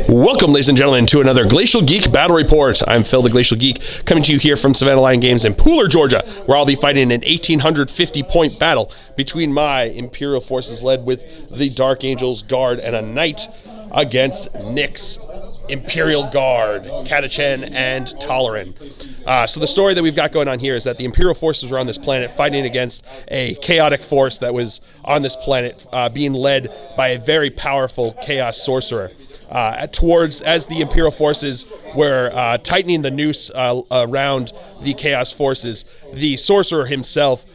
Welcome, ladies and gentlemen, to another Glacial Geek Battle Report. I'm Phil, the Glacial Geek, coming to you here from Savannah Lion Games in Pooler, Georgia, where I'll be fighting an 1,850-point battle between my Imperial forces led with the Dark Angels Guard and a Knight against Nick's Imperial Guard, Catachan and Toleran. So the story that we've got going on here is that the Imperial forces were on this planet fighting against a chaotic force that was on this planet being led by a very powerful Chaos Sorcerer. As the Imperial forces were tightening the noose around the Chaos forces, the Sorcerer himself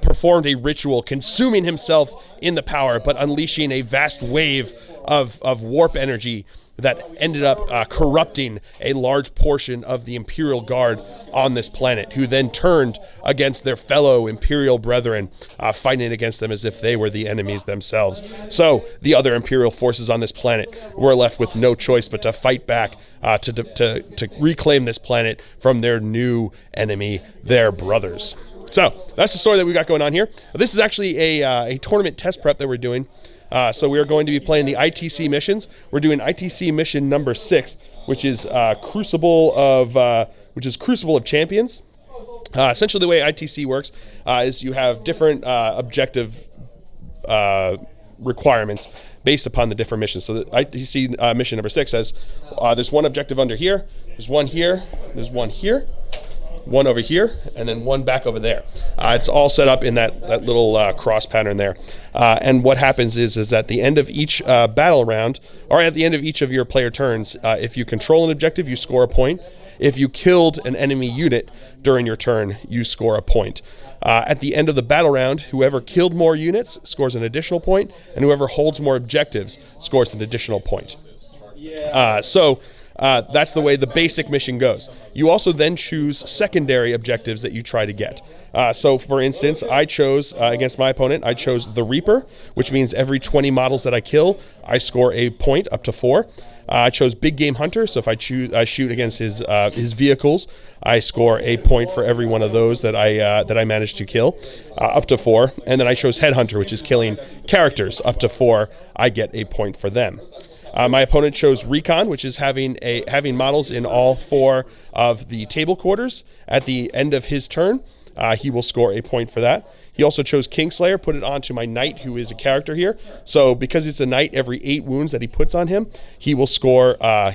performed a ritual, consuming himself in the power, but unleashing a vast wave of warp energy that ended up corrupting a large portion of the Imperial Guard on this planet, who then turned against their fellow Imperial brethren, fighting against them as if they were the enemies themselves. So the other Imperial forces on this planet were left with no choice but to fight back to reclaim this planet from their new enemy, their brothers. So that's the story that we got going on here. This is actually a tournament test prep that we're doing. So we are going to be playing the ITC missions. We're doing ITC mission number 6, which is Crucible of Champions. Essentially, the way ITC works is you have different objective requirements based upon the different missions. So the ITC mission number 6 says there's one objective under here, there's one here, there's one here, one over here, and then one back over there. It's all set up in that little cross pattern there. And what happens is at the end of each battle round, or at the end of each of your player turns, if you control an objective, you score a point. If you killed an enemy unit during your turn, you score a point. At the end of the battle round, whoever killed more units scores an additional point, and whoever holds more objectives scores an additional point. That's the way the basic mission goes. You also then choose secondary objectives that you try to get. So, for instance, I chose, against my opponent, I chose the Reaper, which means every 20 models that I kill, I score a point up to 4. I chose Big Game Hunter, so if I shoot against his vehicles, I score a point for every one of those that I managed to kill, up to 4. And then I chose Headhunter, which is killing characters, up to 4. I get a point for them. My opponent chose Recon, which is having models in all 4 of the table quarters. At the end of his turn, he will score a point for that. He also chose Kingslayer, put it onto my Knight, who is a character here. So because it's a Knight, every 8 wounds that he puts on him, he will score a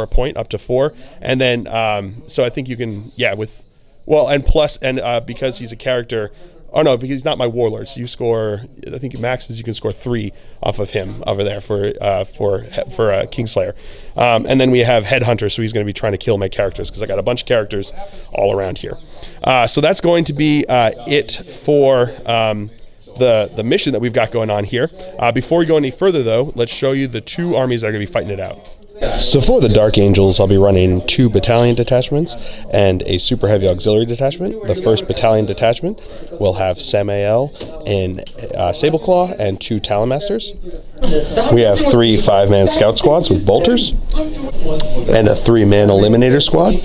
point up to 4. And then so I think you can because he's a character. Oh no, because he's not my warlord. So you score. I think max is you can score 3 off of him over there for Kingslayer, and then we have Headhunter. So he's going to be trying to kill my characters because I got a bunch of characters all around here. So that's going to be it for the mission that we've got going on here. Before we go any further, though, let's show you the 2 armies that are going to be fighting it out. So for the Dark Angels, I'll be running 2 battalion detachments and a super heavy auxiliary detachment. The first battalion detachment will have Samael in Sableclaw and 2 Talonmasters. We have 3 5-man scout squads with bolters and a 3-man eliminator squad.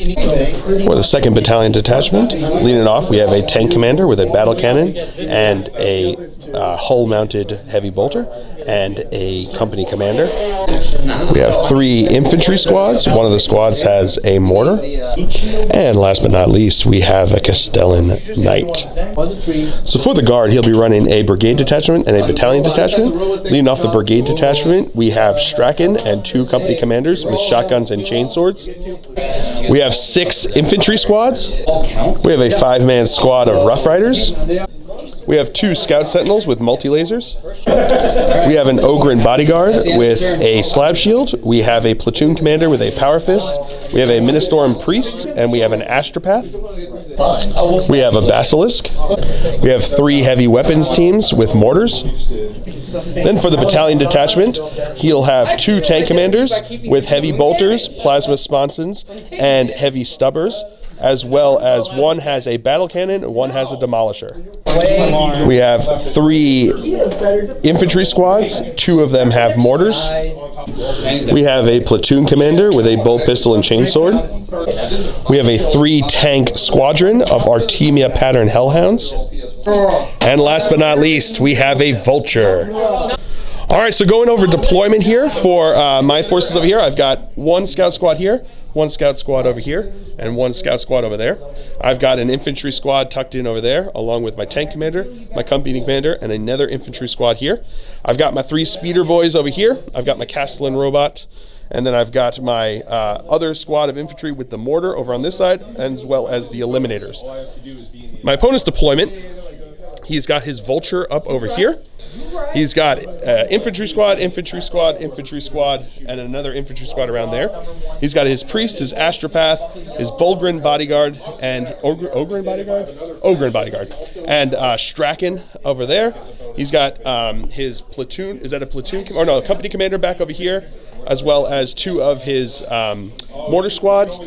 For the second battalion detachment, leading off, we have a tank commander with a battle cannon and a hull-mounted heavy bolter and a company commander. We have 3 infantry squads. One of the squads has a mortar. And last but not least, we have a Castellan Knight. So for the guard, he'll be running a brigade detachment and a battalion detachment. Leading off the brigade detachment, we have Strachan and 2 company commanders with shotguns and chainswords. We have 6 infantry squads. We have a 5-man squad of Rough Riders. We have 2 scout sentinels with multi-lasers. We have an Ogren bodyguard with a slab shield. We have a platoon commander with a power fist. We have a Ministorum priest, and we have an astropath. We have a basilisk. We have 3 heavy weapons teams with mortars. Then for the battalion detachment, he'll have 2 tank commanders with heavy bolters, plasma sponsons, and heavy stubbers, as well as 1 has a battle cannon and 1 has a demolisher. We have 3 infantry squads. 2 of them have mortars. We have a platoon commander with a bow pistol and chainsword. We have a 3-tank squadron of Artemia pattern hellhounds. And last but not least, we have a vulture. All right, so going over deployment here for my forces over here, I've got one scout squad here, one scout squad over here, and one scout squad over there. I've got an infantry squad tucked in over there, along with my tank commander, my company commander, and another infantry squad here. I've got my 3 speeder boys over here. I've got my Castellan robot, and then I've got my other squad of infantry with the mortar over on this side, as well as the eliminators. My opponent's deployment, he's got his vulture up over here. He's got infantry squad, infantry squad, infantry squad, and another infantry squad around there. He's got his priest, his astropath, his Bulgrin bodyguard, and Ogrin bodyguard, and Strachan over there. He's got his platoon. Is that a platoon? Or no, a company commander back over here, as well as 2 of his mortar squads.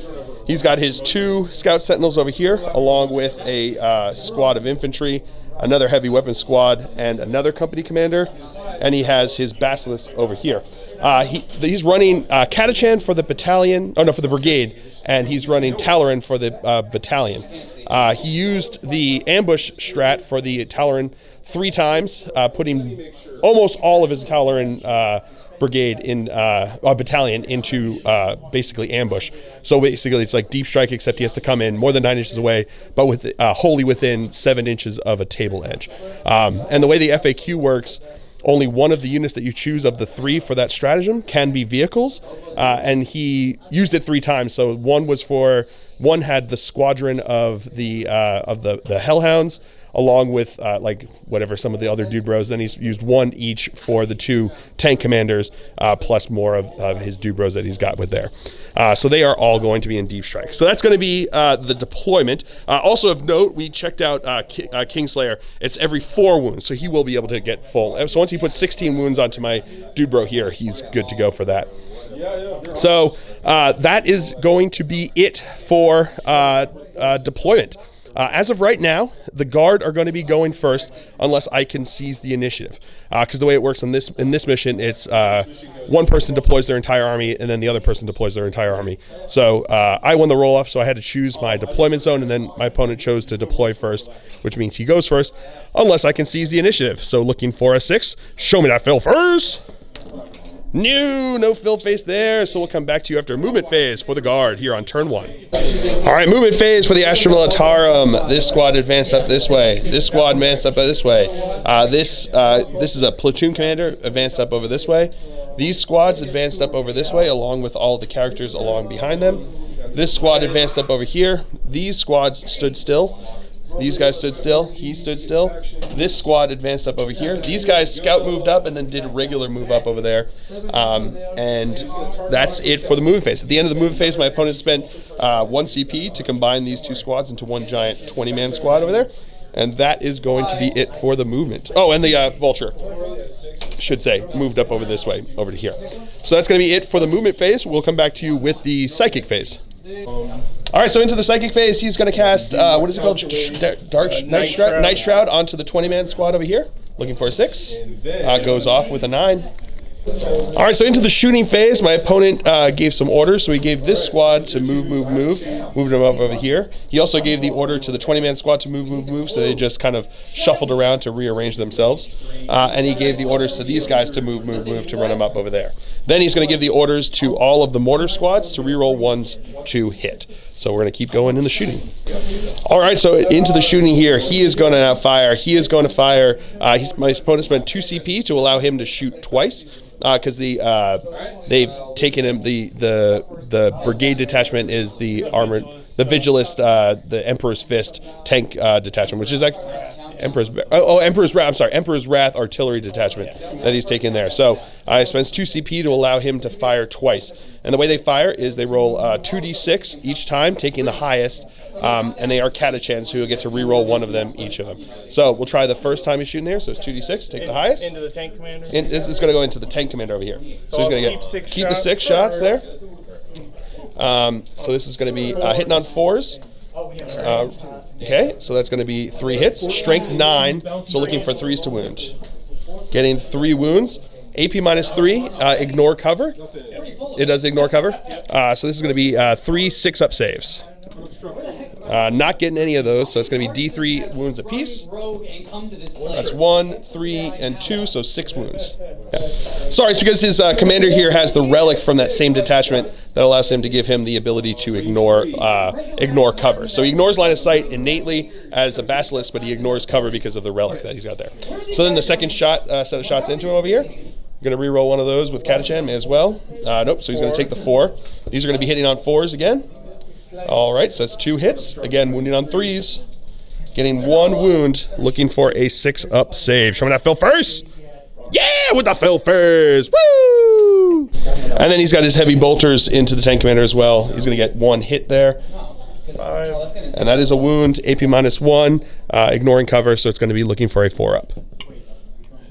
He's got his 2 scout sentinels over here, along with a squad of infantry, another heavy weapon squad, and another company commander, and he has his basilisk over here. He's running Catachan for the battalion, for the brigade, and he's running Talaran for the battalion. He used the ambush strat for the Talaran 3 times, putting almost all of his Talaran brigade in battalion into basically ambush. So basically it's like deep strike, except he has to come in more than 9 inches away, but with wholly within 7 inches of a table edge. And the way the FAQ works, only one of the units that you choose of the 3 for that stratagem can be vehicles, and he used it 3 times. So one had the squadron of the Hellhounds, along with like whatever some of the other dude bros. Then he's used 1 each for the 2 tank commanders, plus more of his dude bros that he's got with there. So they are all going to be in deep strike. So that's going to be the deployment. Also of note, we checked out Kingslayer. It's every 4 wounds, so he will be able to get full. So once he puts 16 wounds onto my dude bro here, he's good to go for that. So that is going to be it for deployment. As of right now, the Guard are going to be going first unless I can seize the initiative. Because the way it works in this mission, it's one person deploys their entire army and then the other person deploys their entire army. So I won the roll-off, so I had to choose my deployment zone, and then my opponent chose to deploy first, which means he goes first, unless I can seize the initiative. So looking for a 6. Show me that fill first. No fill face there, so we'll come back to you after movement phase for the Guard here on turn 1. All right, movement phase for the Astra Militarum. This squad advanced up this way. This squad advanced up this way. This is a platoon commander, advanced up over this way. These squads advanced up over this way, along with all the characters along behind them. This squad advanced up over here. These squads stood still. These guys stood still. He stood still. This squad advanced up over here. These guys scout moved up and then did a regular move up over there. And that's it for the movement phase. At the end of the movement phase, my opponent spent 1 CP to combine these 2 squads into one giant 20-man squad over there. And that is going to be it for the movement. Oh, and the vulture, should say, moved up over this way, over to here. So that's going to be it for the movement phase. We'll come back to you with the psychic phase. All right, so into the psychic phase, he's going to cast, what is it called? Night Shroud onto the 20-man squad over here. Looking for a 6. Goes off with a 9. All right, so into the shooting phase, my opponent gave some orders. So he gave this squad to move. Moved them up over here. He also gave the order to the 20-man squad to move. So they just kind of shuffled around to rearrange themselves. And he gave the orders to these guys to move to run them up over there. Then he's going to give the orders to all of the mortar squads to reroll 1s to hit. So we're going to keep going in the shooting. All right, so into the shooting here. He is going to now fire. My opponent spent 2 CP to allow him to shoot twice. Because they've taken him, the brigade detachment is the armored, the vigilist, the Emperor's Fist tank detachment, which is like Emperor's Wrath artillery detachment that he's taken there. So he spends 2 CP to allow him to fire twice. And the way they fire is they roll 2d6 each time, taking the highest, and they are Catachans who will get to re-roll 1 of them, each of them. So we'll try the first time he's shooting there. So it's 2d6, take the highest. Into the tank commander? It's going to go into the tank commander over here. So he's going to keep the 6 shots there. So this is going to be hitting on 4s. Okay, so that's going to be 3 hits. Strength 9, so looking for 3s to wound. Getting 3 wounds. AP minus 3, ignore cover. It does ignore cover. So this is going to be 3 6-up saves. Not getting any of those, so it's going to be D3 wounds apiece. That's 1, 3, and 2, so 6 wounds. Sorry, it's because his commander here has the relic from that same detachment that allows him to give him the ability to ignore cover. So he ignores line of sight innately as a basilisk, but he ignores cover because of the relic that he's got there. So then the second shot, set of shots into him over here. I'm going to reroll one of those with Catachan as well. Nope, so he's going to take the 4. These are going to be hitting on 4s again. All right, so that's 2 hits. Again, wounding on 3s. Getting 1 wound, looking for a 6-up save. Show me that Phil first. Yeah, with the Phil first. Woo! And then he's got his heavy bolters into the tank commander as well. He's going to get 1 hit there. 5. And that is a wound, AP -1, ignoring cover, so it's going to be looking for a 4-up.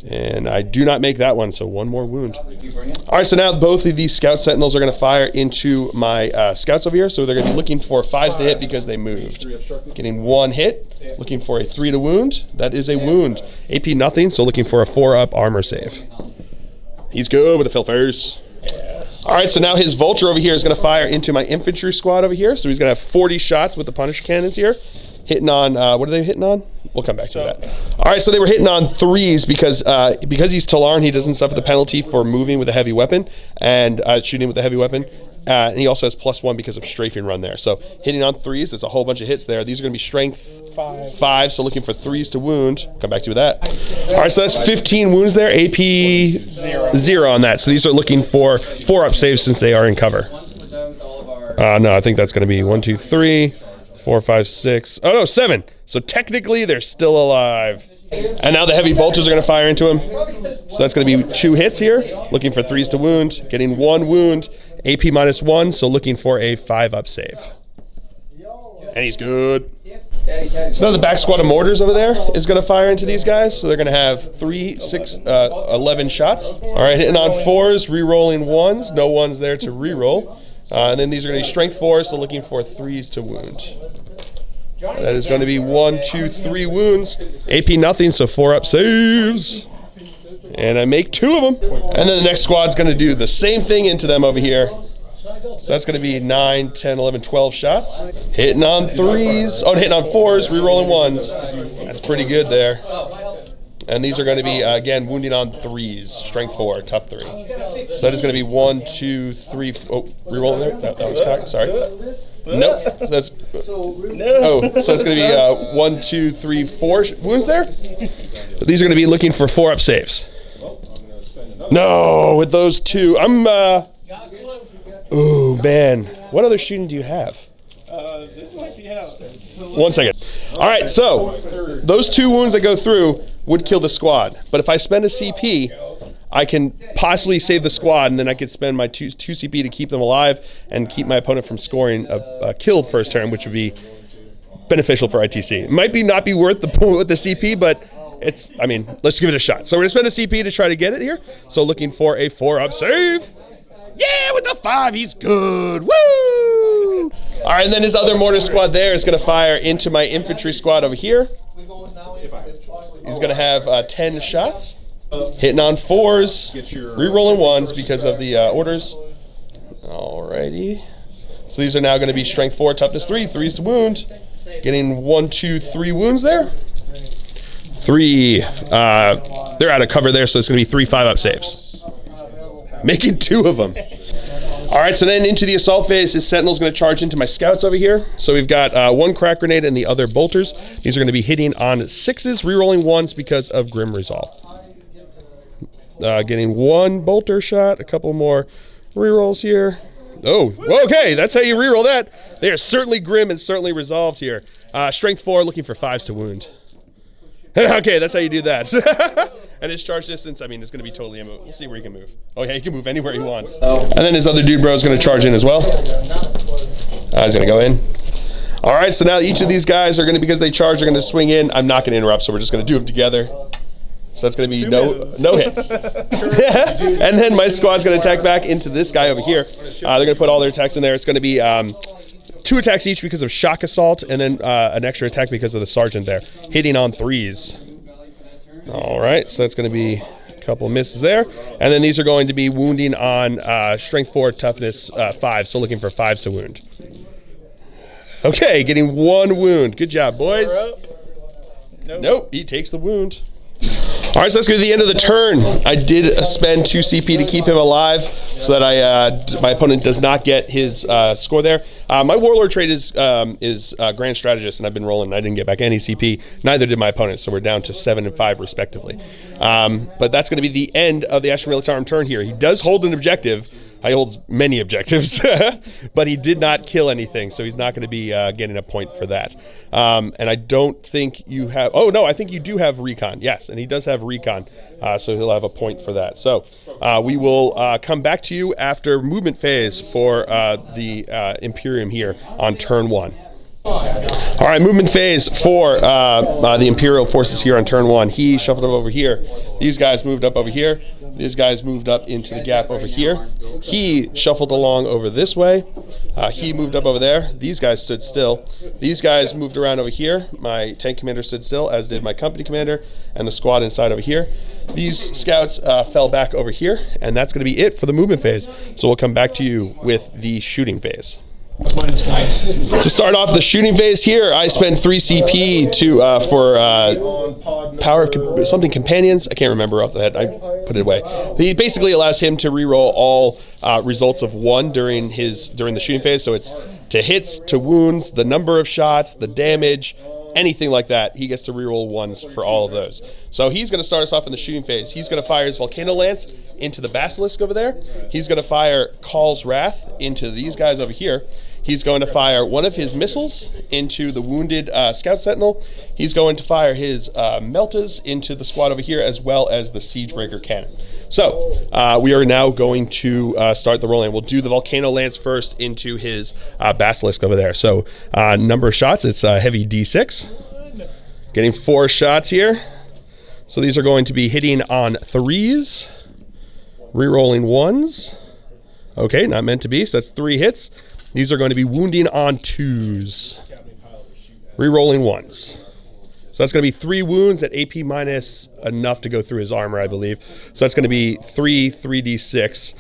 And I do not make that one, so 1 more wound. All right, so now both of these scout sentinels are going to fire into my scouts over here. So they're going to be looking for 5s to hit because they moved. Getting 1 hit, looking for a 3 to wound. That is a wound. AP nothing, so looking for a 4-up armor save. He's good with the Phil first. All right, so now his vulture over here is going to fire into my infantry squad over here. So he's going to have 40 shots with the Punisher cannons here. Hitting on, what are they hitting on? We'll come back to that. All right, so they were hitting on 3s because he's Talarn, he doesn't suffer the penalty for moving with a heavy weapon and shooting with a heavy weapon. And he also has +1 because of strafing run there. So hitting on 3s, it's a whole bunch of hits there. These are going to be strength 5, so looking for 3s to wound. Come back to that. All right, so that's 15 wounds there. AP 0 on that. So these are looking for 4-up saves since they are in cover. No, I think that's going to be 1, 2, 3. 4, 5, 6. Oh no, 7. So technically they're still alive. And now the heavy bolters are going to fire into him. So that's going to be 2 hits here. Looking for 3s to wound. Getting 1 wound. AP -1. So looking for a 5-up save. And he's good. So now the back squad of mortars over there is going to fire into these guys. So they're going to have 3, 6, 11 shots. All right, hitting on 4s, re-rolling 1s. No 1s there to re-roll. And then these are going to be strength 4, so looking for 3s to wound. That is going to be 1, 2, 3 wounds. AP nothing, so 4-up saves. And I make 2 of them. And then the next squad's going to do the same thing into them over here. So that's going to be 9, 10, 11, 12 shots. Hitting on 3s. Oh, hitting on 4s, re-rolling 1s. That's pretty good there. And these are going to be, again, wounding on 3s. Strength 4, tough 3. So that is going to be 1, 2, 3. Oh, re-rolling there? That was cocked. Sorry. Nope. So that's, so it's going to be 1, 2, 3, 4 wounds there. These are going to be looking for 4-up saves. No, with those 2. Ooh, man. What other shooting do you have? This might be out. 1 second. All right, so those 2 wounds that go through would kill the squad. But if I spend a CP, I can possibly save the squad, and then I could spend my 2 CP to keep them alive and keep my opponent from scoring a kill first turn, which would be beneficial for ITC. It might not be worth the point with the CP, but it's, I mean, let's give it a shot. So we're going to spend a CP to try to get it here. So looking for a 4-up save. Yeah, with the 5, he's good. Woo! All right, and then his other mortar squad there is going to fire into my infantry squad over here. He's going to have 10 shots. Hitting on 4s, re-rolling 1s because of the orders. Alrighty. So these are now going to be strength 4, toughness 3, 3s to wound. Getting 1, 2, 3 wounds there. 3. They're out of cover there, so it's going to be 3 5-up saves. Making 2 of them. All right, so then into the assault phase, his sentinel's going to charge into my scouts over here. So we've got 1 crack grenade and the other bolters. These are going to be hitting on 6s, re-rolling 1s because of Grim Resolve. Getting 1 bolter shot, a couple more re-rolls here. Oh, okay, that's how you re-roll that. They are certainly grim and certainly resolved here. Strength 4, looking for 5s to wound. Okay, that's how you do that. And his charge distance, I mean, it's going to be totally immovable. We'll see where he can move. Oh, yeah, he can move anywhere he wants. And then his other dude bro is going to charge in as well. He's going to go in. All right, so now each of these guys are going to, because they charge, they're going to swing in. I'm not going to interrupt, so we're just going to do them together. So that's going to be no hits. And then my squad's going to attack back into this guy over here. They're going to put all their attacks in there. It's going to be 2 attacks each because of shock assault, and then an extra attack because of the sergeant there, hitting on 3s. All right, so that's going to be a couple of misses there. And then these are going to be wounding on strength 4, toughness 5, so looking for 5s to wound. Okay, getting 1 wound. Good job, boys. Nope, he takes the wound. All All right, so that's going to be the end of the turn. I did spend 2 CP to keep him alive so that my opponent does not get his score there. My Warlord trait is Grand Strategist, and I've been rolling. I didn't get back any CP. Neither did my opponent, so we're down to 7 and 5 respectively. But that's going to be the end of the Astra Militarum turn here. He does hold an objective. He holds many objectives, but he did not kill anything, so he's not going to be getting a point for that. And I don't think you have... Oh, no, I think you do have Recon. Yes, and he does have Recon, so he'll have a point for that. So we will come back to you after movement phase for the Imperium here on turn 1. All right, movement phase for the Imperial forces here on turn 1. He shuffled up over here. These guys moved up over here. These guys moved up into the gap over here. He shuffled along over this way. He moved up over there. These guys stood still. These guys moved around over here. My tank commander stood still, as did my company commander and the squad inside over here. These scouts fell back over here, and that's going to be it for the movement phase. So we'll come back to you with the shooting phase. To start off the shooting phase here, I spent 3 CP for power of something companions. I can't remember off the head. I put it away. He basically allows him to reroll all results of 1 during the shooting phase. So it's to hits, to wounds, the number of shots, the damage, anything like that. He gets to reroll 1s for all of those. So he's going to start us off in the shooting phase. He's going to fire his Volcano Lance into the Basilisk over there. He's going to fire Call's Wrath into these guys over here. He's going to fire one of his missiles into the wounded Scout Sentinel. He's going to fire his Meltas into the squad over here, as well as the Siegebreaker Cannon. So we are now going to start the rolling. We'll do the Volcano Lance first into his Basilisk over there. So number of shots, it's heavy D6. Getting 4 shots here. So these are going to be hitting on 3s, re-rolling 1s. Okay, not meant to be, so that's 3 hits. These are going to be wounding on 2s, re-rolling 1s. So that's going to be 3 wounds at AP minus enough to go through his armor, I believe. So that's going to be 3d6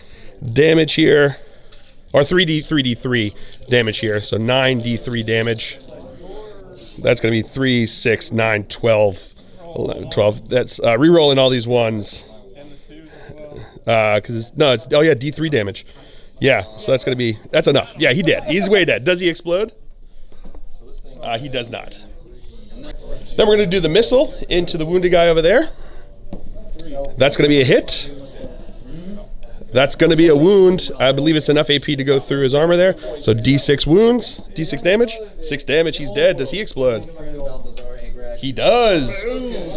damage here, or 3d3 damage here. So 9d3 damage. That's going to be 3, 6, 9, 12, 11, 12. That's re-rolling all these 1s. Because D3 damage. Yeah, so that's going to be, that's enough. Yeah, he did. He's way dead. Does he explode? He does not. Then we're going to do the missile into the wounded guy over there. That's going to be a hit. That's going to be a wound. I believe it's enough AP to go through his armor there. So D6 wounds, D6 damage. 6 damage, he's dead. Does he explode? He does.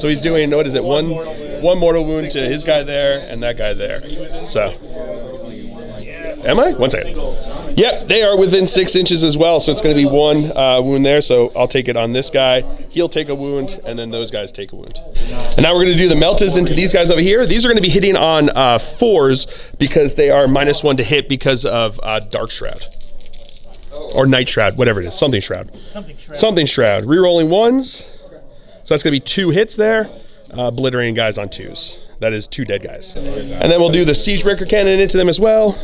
So he's doing, what is it, one mortal wound to his guy there and that guy there. So... Am I? 1 second. Yep, they are within 6 inches as well, so it's going to be 1 wound there. So I'll take it on this guy. He'll take a wound, and then those guys take a wound. And now we're going to do the Meltas into these guys over here. These are going to be hitting on 4s because they are -1 to hit because of Dark Shroud. Or Night Shroud, whatever it is. Something Shroud. Something Shroud. Rerolling 1s. So that's going to be 2 hits there. Obliterating guys on 2s. That is 2 dead guys. And then we'll do the Siegebreaker Cannon into them as well.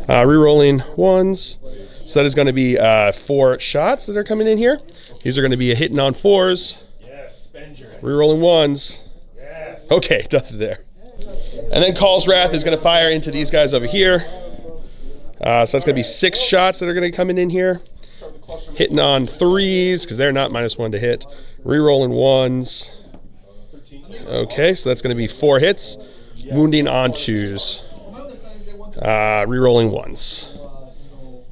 Rerolling 1s. So that is going to be 4 shots that are coming in here. These are going to be hitting on 4s. Yes, Rerolling 1s. Yes. Okay, nothing there. And then Call's Wrath is going to fire into these guys over here. So that's going to be 6 shots that are going to come in here. Hitting on 3s because they're not -1 to hit. Rerolling 1s. Okay, so that's going to be 4 hits. Wounding on 2s. Rerolling 1s.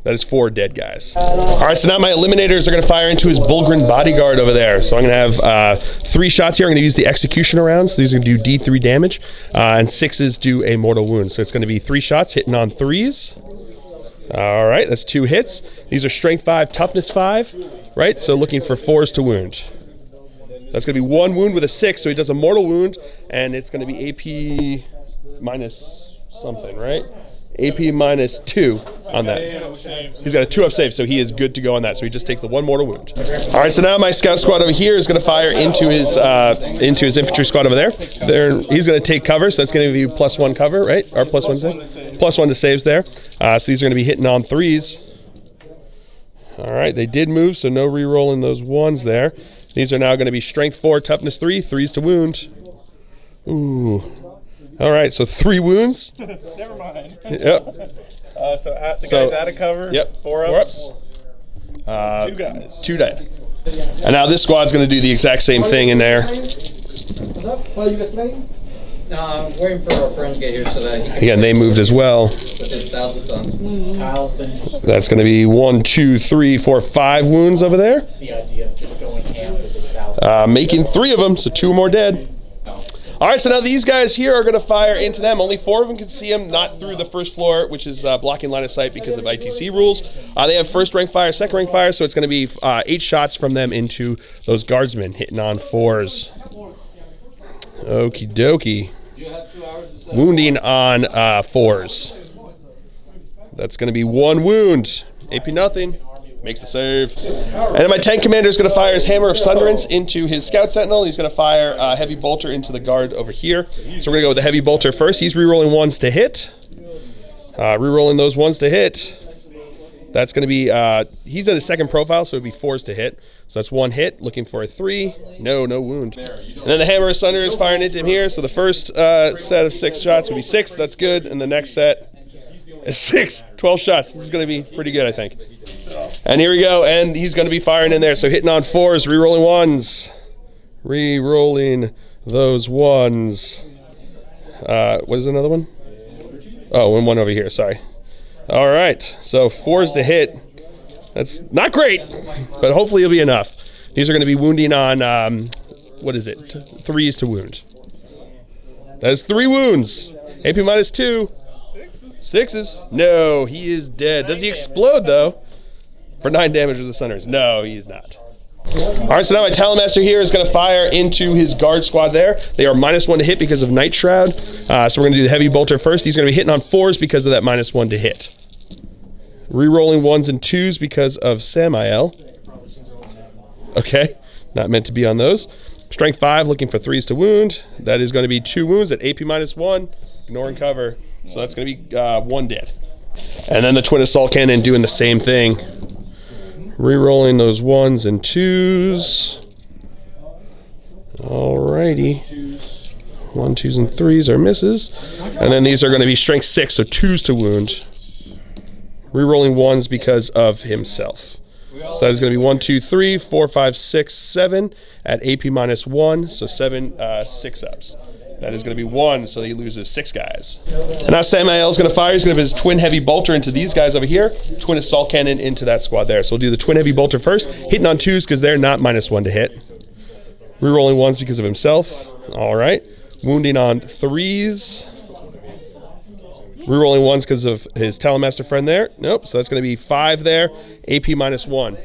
That is 4 dead guys. All right, so now my eliminators are going to fire into his Bulgrin bodyguard over there. So I'm going to have 3 shots here. I'm going to use the executioner rounds. So these are going to do D3 damage, and 6s do a mortal wound. So it's going to be 3 shots hitting on 3s. All right, that's 2 hits. These are strength 5, toughness 5, right? So looking for 4s to wound. That's going to be 1 wound with a 6, so he does a mortal wound, and it's going to be AP minus something, right? AP minus 2 on that. He's got a 2 up save, so he is good to go on that. So he just takes the 1 mortal wound. All right, so now my scout squad over here is going to fire into his infantry squad over there. He's going to take cover, so that's going to be +1 cover, right? Or +1 save? +1 to saves there. So these are going to be hitting on 3s. All right, they did move, so no re-rolling those 1s there. These are now going to be strength 4, toughness 3, 3s to wound. Ooh. All right, so 3 wounds. Never mind. Yep. So guy's out of cover. Yep. 4 ups. 2 guys. 2 dead. And now this squad's going to do the exact same thing in there. What are you guys playing? I'm waiting for our friend to get here so that he can. Again, they moved as well. With his 1,000 sons. Kyle's finished. That's going to be 1, 2, 3, 4, 5 wounds over there. The idea of just going ham with his 1,000. Making 3 of them, so 2 more dead. All right, so now these guys here are going to fire into them. Only 4 of them can see them, not through the first floor, which is blocking line of sight because of ITC rules. They have first rank fire, second rank fire, so it's going to be 8 shots from them into those guardsmen, hitting on 4s. Okie dokie. Wounding on 4s. That's going to be 1 wound. AP nothing. Makes the save. And then my tank commander is going to fire his Hammer of Sunderance into his Scout Sentinel. He's going to fire a Heavy Bolter into the guard over here. So we're going to go with the Heavy Bolter first. He's rerolling 1s to hit. Rerolling those 1s to hit. That's going to be, he's at his second profile, so it would be 4s to hit. So that's 1 hit, looking for a 3. No wound. And then the Hammer of Thunder is firing into him here. So the first set of 6 shots would be 6. That's good. And the next set is 6. 12 shots. This is going to be pretty good, I think. And here we go. And he's going to be firing in there. So hitting on 4s, rerolling 1s. Rerolling those 1s. What is another one? Oh, and 1 over here. Sorry. All right. So 4s to hit. That's not great, but hopefully it'll be enough. These are going to be wounding on, what is it? 3s to wound. That is 3 wounds. AP minus 2. 6s. No, he is dead. Does he explode, though? For 9 damage with the Sunderers. No, he is not. All right, so now my Talonmaster here is going to fire into his guard squad there. They are minus 1 to hit because of Night Shroud. So we're going to do the Heavy Bolter first. He's going to be hitting on 4s because of that minus 1 to hit. Rerolling 1s and 2s because of Samael. Okay, not meant to be on those. Strength 5, looking for 3s to wound. That is going to be 2 wounds at AP minus 1, ignoring cover. So that's going to be 1 dead. And then the Twin Assault Cannon doing the same thing. Rerolling those 1s and 2s. Alrighty. 1, 2s, and 3s are misses. And then these are going to be Strength 6, so 2s to wound. Rerolling 1s because of himself. So that is going to be 1, 2, 3, 4, 5, 6, 7 at AP minus 1. So 7 6-ups. That is going to be 1, so he loses 6 guys. And now Samael is going to fire. He's going to have his Twin Heavy Bolter into these guys over here. Twin Assault Cannon into that squad there. So we'll do the Twin Heavy Bolter first. Hitting on 2s because they're not minus 1 to hit. Rerolling 1s because of himself. All right. Wounding on 3s. Rerolling 1s because of his Talonmaster friend there. Nope, so that's going to be 5 there. AP minus 1.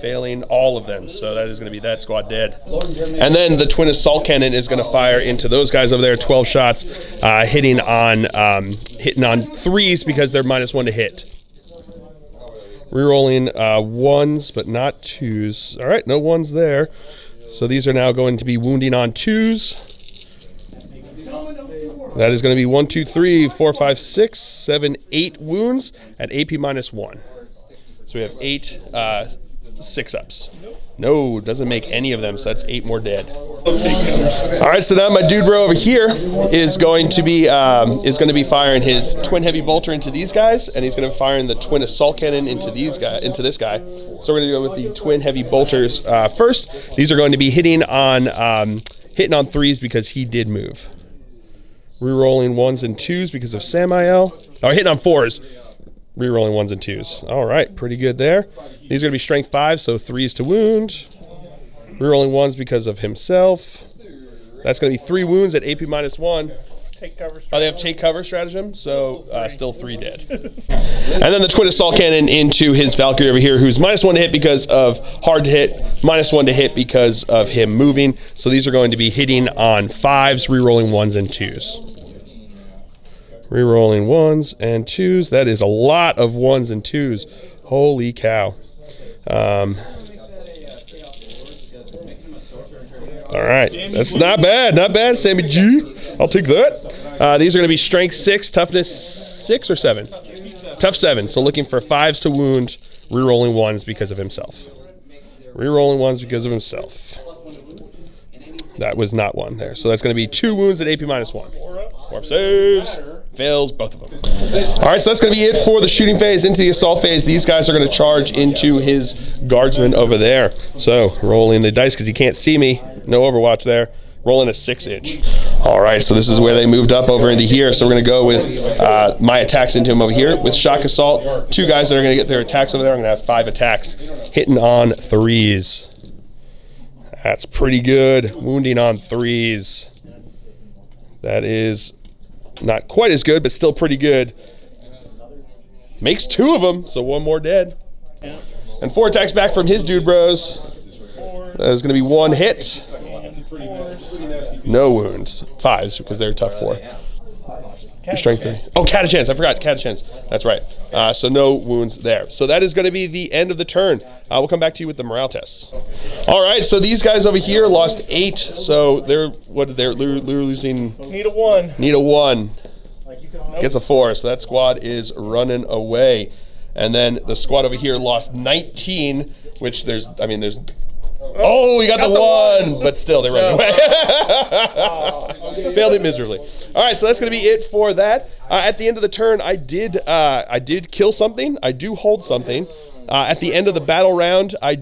Failing all of them, so that is going to be that squad dead. And then the Twin Assault Cannon is going to fire into those guys over there. 12 shots, hitting on 3s because they're minus 1 to hit. Rerolling 1s, but not 2s. All right, no 1s there. So these are now going to be wounding on 2s. That is going to be 1, 2, 3, 4, 5, 6, 7, 8 wounds at AP minus 1. So we have 8 6-ups. No, doesn't make any of them, so that's 8 more dead. All right, so now my dude bro over here is going to be firing his Twin Heavy Bolter into these guys, and he's going to be firing the Twin Assault Cannon into this guy. So we're going to go with the Twin Heavy Bolters first. These are going to be hitting on 3s because he did move. Rerolling 1s and 2s because of Samael. Oh, hitting on 4s. Rerolling 1s and 2s. All right, pretty good there. These are going to be Strength 5, so 3s to wound. Rerolling 1s because of himself. That's going to be 3 wounds at AP minus 1. Take cover stratagem. Oh, they have take cover stratagem, so still 3 dead. And then the Twin Assault Cannon into his Valkyrie over here, who's minus 1 to hit because of hard to hit, minus 1 to hit because of him moving. So these are going to be hitting on 5s, rerolling 1s and 2s. Rerolling 1s and 2s. That is a lot of 1s and 2s. Holy cow. All right, that's not bad. Not bad, Sammy G. I'll take that. These are going to be Strength 6, Toughness 6 or 7? Tough 7. So looking for 5s to wound, rerolling 1s because of himself. Rerolling 1s because of himself. That was not one there. So that's going to be 2 wounds at AP -1. 4 up saves. Fails both of them. All right, so that's going to be it for the shooting phase. Into the assault phase, these guys are going to charge into his guardsman over there. So rolling the dice because you can't see me. No Overwatch there. Rolling a 6-inch. All right, so this is where they moved up over into here. So we're going to go with my attacks into him over here. With shock assault, 2 guys that are going to get their attacks over there. I'm going to have 5 attacks hitting on 3s. That's pretty good. Wounding on 3s. That is not quite as good, but still pretty good. Makes 2 of them, so 1 more dead. And 4 attacks back from his dude bros. That is going to be 1 hit. No wounds. 5s because they're tough 4. Your strength 3. Oh, catachance. I forgot catachance. That's right. So no wounds there. So that is going to be the end of the turn. We'll come back to you with the morale tests. All right. So these guys over here lost 8. So they're losing. Need a 1. Need a 1. Gets a 4. So that squad is running away. And then the squad over here lost 19, which there's. Oh, we got the 1, but still they run away. Failed it miserably. All right, so that's going to be it for that. At the end of the turn, I did kill something. I do hold something. At the end of the battle round, I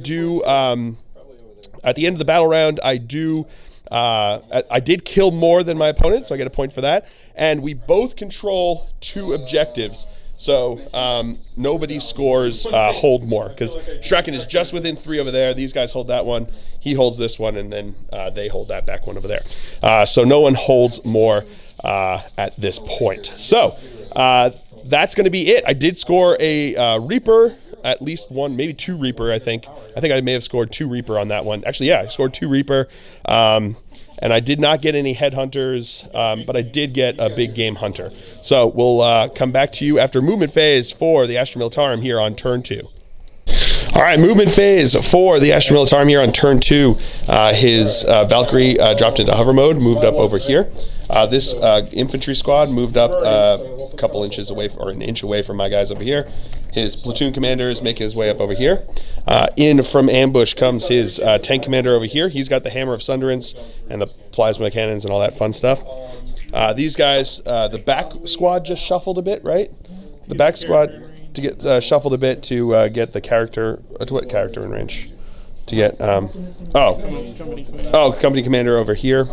did kill more than my opponent, so I get a point for that. And we both control 2 objectives. So nobody scores hold more because Strachan is just within 3 over there. These guys hold that one. He holds this one, and then they hold that back one over there. So no one holds more at this point. So that's going to be it. I did score a Reaper, at least 1, maybe 2 Reaper, I think. I think I may have scored 2 Reaper on that one. Actually, yeah, I scored 2 Reaper. And I did not get any headhunters, but I did get a big game hunter. So we'll come back to you after movement phase for the Astra Militarum here on turn 2. All right, movement phase for the Astra Militarum here on turn 2. His Valkyrie dropped into hover mode, moved up over here. This infantry squad moved up a couple inches away, or an inch away from my guys over here. His platoon commander is making his way up over here. In from ambush comes his tank commander over here. He's got the Hammer of Sunderance and the plasma cannons and all that fun stuff. These guys, the back squad just shuffled a bit, right? The back squad to get shuffled a bit to get the character, to what character in range? To get, company commander over here.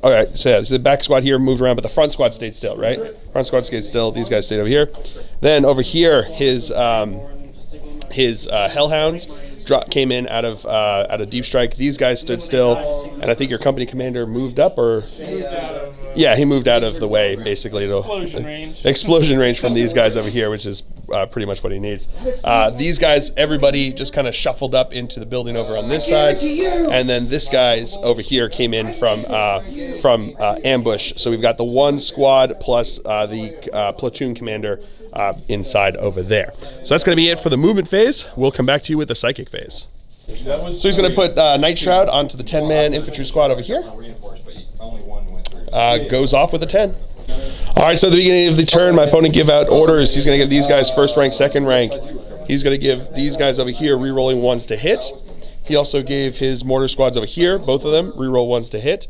All right, so yeah, the back squad here moved around, but the front squad stayed still, right? Front squad stayed still. These guys stayed over here. Then over here, his Hellhounds came in out of deep strike. These guys stood still, and I think your company commander moved up, or yeah, he moved out of the way basically to explosion range from these guys over here, which is pretty much what he needs. These guys, everybody just kind of shuffled up into the building over on this side, and then this guys over here came in from ambush. So we've got the 1 squad plus the platoon commander inside over there. So that's going to be it for the movement phase. We'll come back to you with the psychic phase. So he's going to put Night Shroud onto the 10-man infantry squad over here. Goes off with a 10. All right, so at the beginning of the turn, my opponent give out orders. He's going to give these guys first rank, second rank. He's going to give these guys over here re-rolling 1s to hit. He also gave his mortar squads over here, both of them, re-roll 1s to hit.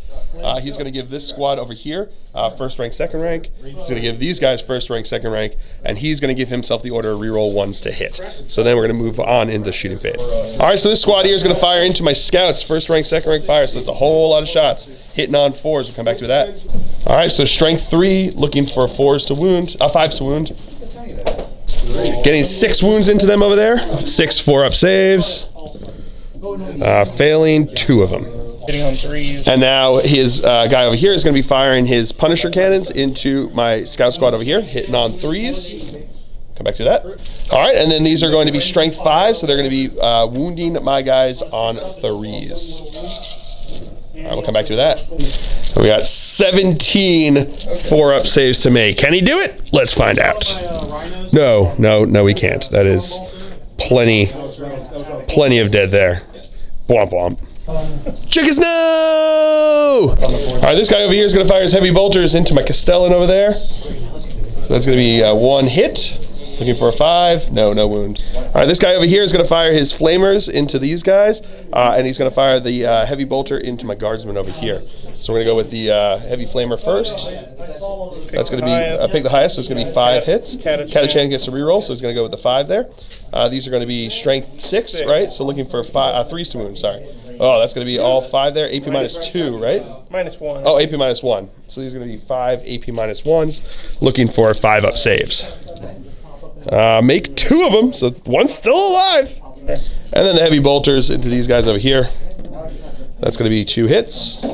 He's going to give this squad over here first rank, second rank. He's going to give these guys first rank, second rank, and he's going to give himself the order of re-roll 1s to hit. So then we're going to move on into the shooting phase. All right, so this squad here is going to fire into my scouts, first rank, second rank fire, so it's a whole lot of shots. Hitting on 4s, we'll come back to that. All right, so strength 3, looking for 4s to wound, 5s to wound. Getting 6 wounds into them over there. 6 4-up saves. Failing 2 of them. Hitting on 3s. And now his guy over here is going to be firing his Punisher cannons into my scout squad over here, hitting on 3s. Come back to that. All right, and then these are going to be strength 5, so they're going to be wounding my guys on 3s. All right, we'll come back to that. We got 17 4-up saves to make. Can he do it? Let's find out. No, he can't. That is plenty of dead there. Womp womp. Chickens, no! All right, this guy over here is going to fire his heavy bolters into my Castellan over there. That's going to be 1 hit. Looking for a 5. No wound. right, this guy over here is going to fire his flamers into these guys, and he's going to fire the heavy bolter into my guardsman over here. So we're going to go with the heavy flamer first. That's going to be pick the highest, so it's going to be 5 hits. Catachan gets a reroll, so he's going to go with the 5 there. These are going to be strength 6, right? So looking for 3s to wound. Sorry. Oh, that's going to be all 5 there. AP minus 2, right? -1. Oh, AP minus 1. So these are going to be 5 AP minus 1s, looking for 5 up saves. Make 2 of them, so one's still alive. And then the heavy bolters into these guys over here. That's going to be 2 hits.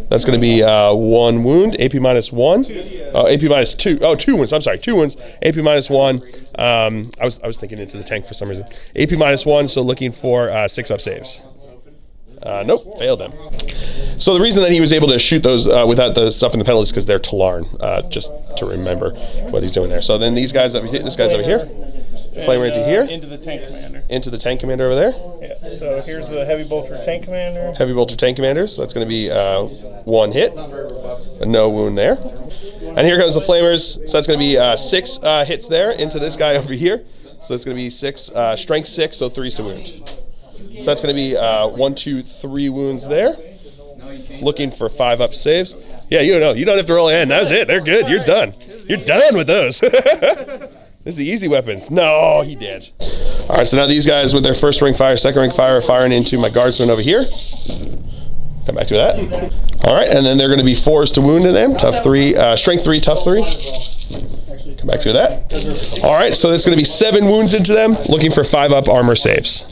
That's going to be 1 wound, AP minus 1. AP minus 2. Oh, 2 wounds. I'm sorry, 2 wounds. AP minus 1. I was thinking into the tank for some reason. AP minus 1. So looking for 6 up saves. Nope, failed them. So the reason that he was able to shoot those without the stuff in the penalties is because they're Talarn. Just to remember what he's doing there. So then these guys over here. This guy's over here. Flamer into here. Into the tank commander. Into the tank commander over there. Yeah. So here's the heavy bolter tank commander. Heavy bolter tank commander. So that's going to be 1 hit. No wound there. And here comes the flamers. So that's going to be 6 hits there into this guy over here. So it's going to be 6 strength 6, so 3s to wound. So that's going to be 1, 2, 3 wounds there. Looking for 5 up saves. Yeah, you don't have to roll in. That's it. They're good. You're done. You're done with those. This is the easy weapons. No, he did. All right, so now these guys with their first ring fire, second ring fire, are firing into my guardsman over here. Come back to that. All right, and then they're going to be 4s to wound in them. Tough 3, strength 3, tough 3. Come back to that. All right, so that's going to be 7 wounds into them. Looking for 5 up armor saves.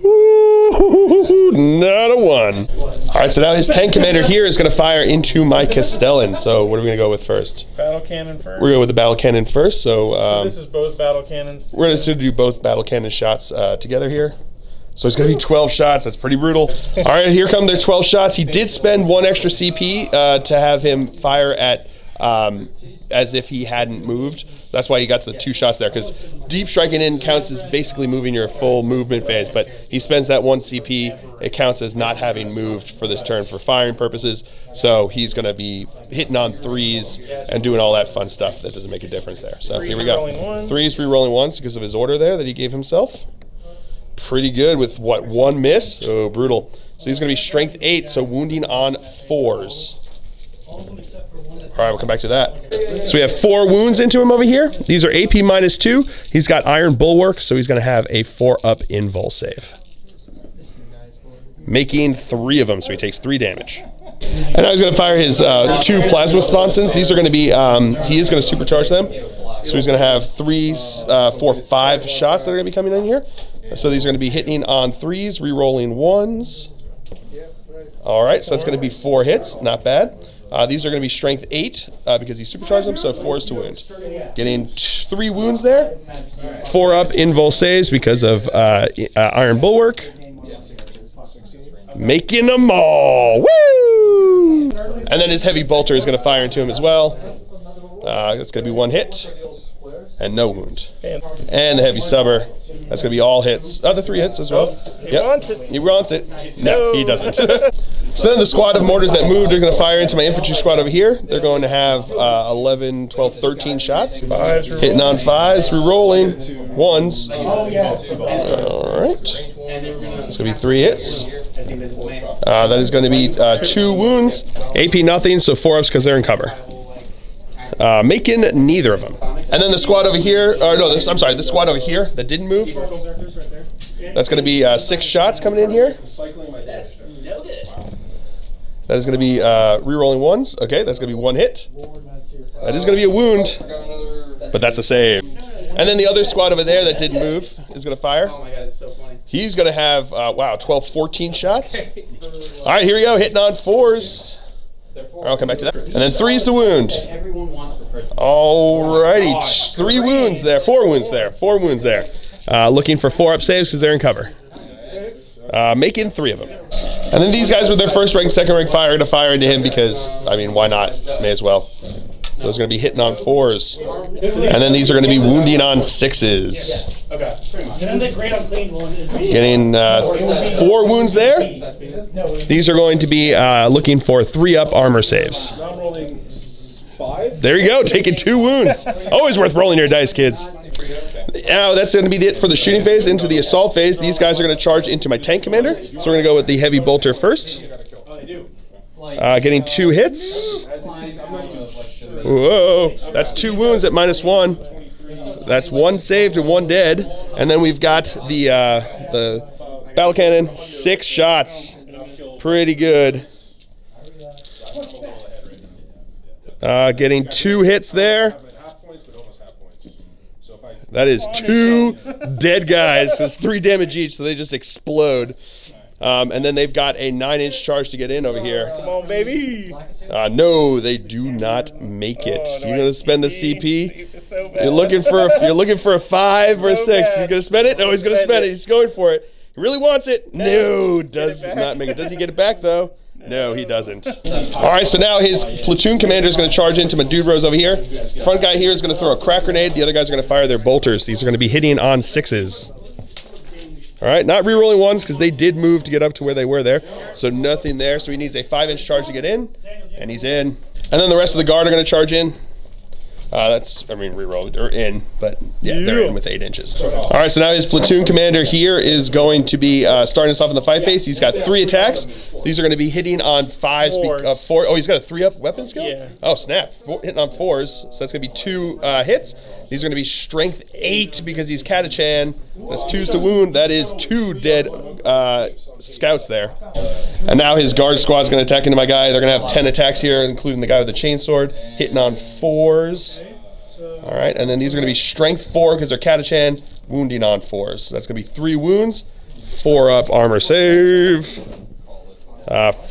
Ooh, not a 1. All right, so now his tank commander here is going to fire into my Castellan. So what are we going to go with first? Battle cannon first. We're going with the battle cannon first. So this is both battle cannons. We're going to do both battle cannon shots together here. So it's going to be 12 shots. That's pretty brutal. All right, here come their 12 shots. He did spend 1 extra CP to have him fire at as if he hadn't moved. That's why he got the 2 shots there, because deep striking in counts as basically moving your full movement phase, but he spends that 1 CP. It counts as not having moved for this turn for firing purposes, so he's going to be hitting on 3s and doing all that fun stuff that doesn't make a difference there. So here we go. 3s re-rolling 1s because of his order there that he gave himself. Pretty good with, what, 1 miss? Oh, brutal. So he's going to be strength 8, so wounding on 4s. All right, we'll come back to that. So we have 4 wounds into him over here. These are AP minus 2. He's got Iron Bulwark, so he's going to have a 4 up invul save. Making 3 of them, so he takes 3 damage. And now he's going to fire his 2 plasma sponsons. These are going to be, he is going to supercharge them. So he's going to have 3s, 4, 5 shots that are going to be coming in here. So these are going to be hitting on 3s, re-rolling 1s. All right, so that's going to be 4 hits. Not bad. These are going to be strength 8 because he supercharged them, so 4s to wound. Getting 3 wounds there. 4 up invul saves because of Iron Bulwark. Making them all. Woo! And then his heavy bolter is going to fire into him as well. That's going to be 1 hit. And no wound. And the heavy stubber. That's going to be all hits. The 3 hits as well. He wants it. He wants it. No, he doesn't. So then the squad of mortars that moved are going to fire into my infantry squad over here. They're going to have 11, 12, 13 shots. Hitting on 5s, re-rolling 1s. All right. It's going to be 3 hits. That is going to be 2 wounds. AP nothing, so 4 ups because they're in cover. Making neither of them. And then the squad over here, the squad over here that didn't move, that's going to be 6 shots coming in here. That is going to be re-rolling 1s. Okay, that's going to be 1 hit. That is going to be a wound, but that's a save. And then the other squad over there that didn't move is going to fire. Oh my God, it's so funny. He's going to have, 12, 14 shots. All right, here we go, hitting on 4s. I'll come back to that. And then 3s to wound. Alrighty, 3 wounds there, 4 wounds there, 4 wounds there. Looking for 4 up saves because they're in cover. Making 3 of them. And then these guys with their first rank, second rank fire are going to fire into him because, I mean, why not? May as well. So it's going to be hitting on 4s. And then these are going to be wounding on 6s. Getting 4 wounds there. These are going to be looking for 3 up armor saves. There you go, taking 2 wounds. Always worth rolling your dice, kids. now that's going to be it for the shooting phase. Into the assault phase, these guys are going to charge into my tank commander. So we're going to go with the heavy bolter first. Getting 2 hits. Whoa, that's 2 wounds at -1. That's 1 saved and 1 dead. And then we've got the battle cannon, 6 shots. Pretty good. Getting 2 hits there. That is 2 dead guys. It's 3 damage each, so they just explode. And then they've got a 9-inch charge to get in over here. Come on, baby. No, they do not make it. You're gonna spend the CP. So bad. You're looking for a 5 or a 6. bad. You're gonna spend it? No, he's gonna spend it. He's going for it. He really wants it. No, does not make it. Does he get it back though? No, he doesn't. All right, so now his platoon commander is going to charge into my dude bros over here. Front guy here is going to throw a crack grenade. The other guys are going to fire their bolters. These are going to be hitting on 6s. All right, not re-rolling 1s because they did move to get up to where they were there. So nothing there. So he needs a 5-inch charge to get in, and he's in. And then the rest of the guard are going to charge in. Re-roll or in, but yeah, they're in with 8 inches. All right, so now his platoon commander here is going to be starting us off in the fight phase. He's got 3 attacks. These are going to be hitting on 5s, 4. Oh, he's got a 3-up weapon skill? Yeah. Oh, snap. Hitting on 4s, so that's going to be 2 hits. These are going to be strength 8 because he's Catachan. That's 2s to wound. That is 2 dead scouts there. And now his guard squad's going to attack into my guy. They're going to have 10 attacks here, including the guy with the chainsword, hitting on 4s. All right, and then these are going to be strength 4 because they're Catachan, wounding on 4s. So that's going to be 3 wounds, 4-up armor save.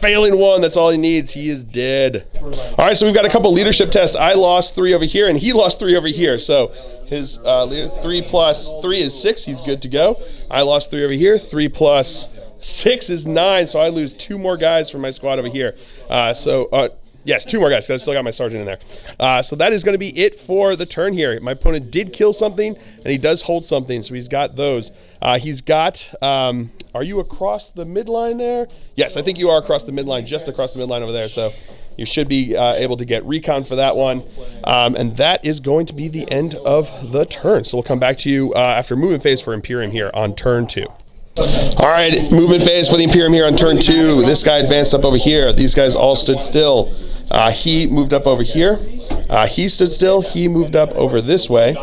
Failing 1, that's all he needs. He is dead. All right, so we've got a couple leadership tests. I lost 3 over here, and he lost 3 over here. So his 3 plus 3 is 6. He's good to go. I lost 3 over here. 3 plus 6 is 9, so I lose 2 more guys from my squad over here. Yes, 2 more guys, because I still got my sergeant in there. So that is going to be it for the turn here. My opponent did kill something, and he does hold something, so he's got those. He's got, are you across the midline there? Yes, I think you are across the midline, just across the midline over there, so you should be able to get recon for that one. And that is going to be the end of the turn. So we'll come back to you after movement phase for Imperium here on turn 2. All right, movement phase for the Imperium here on turn 2. This guy advanced up over here. These guys all stood still. He moved up over here. He stood still. He moved up over this way.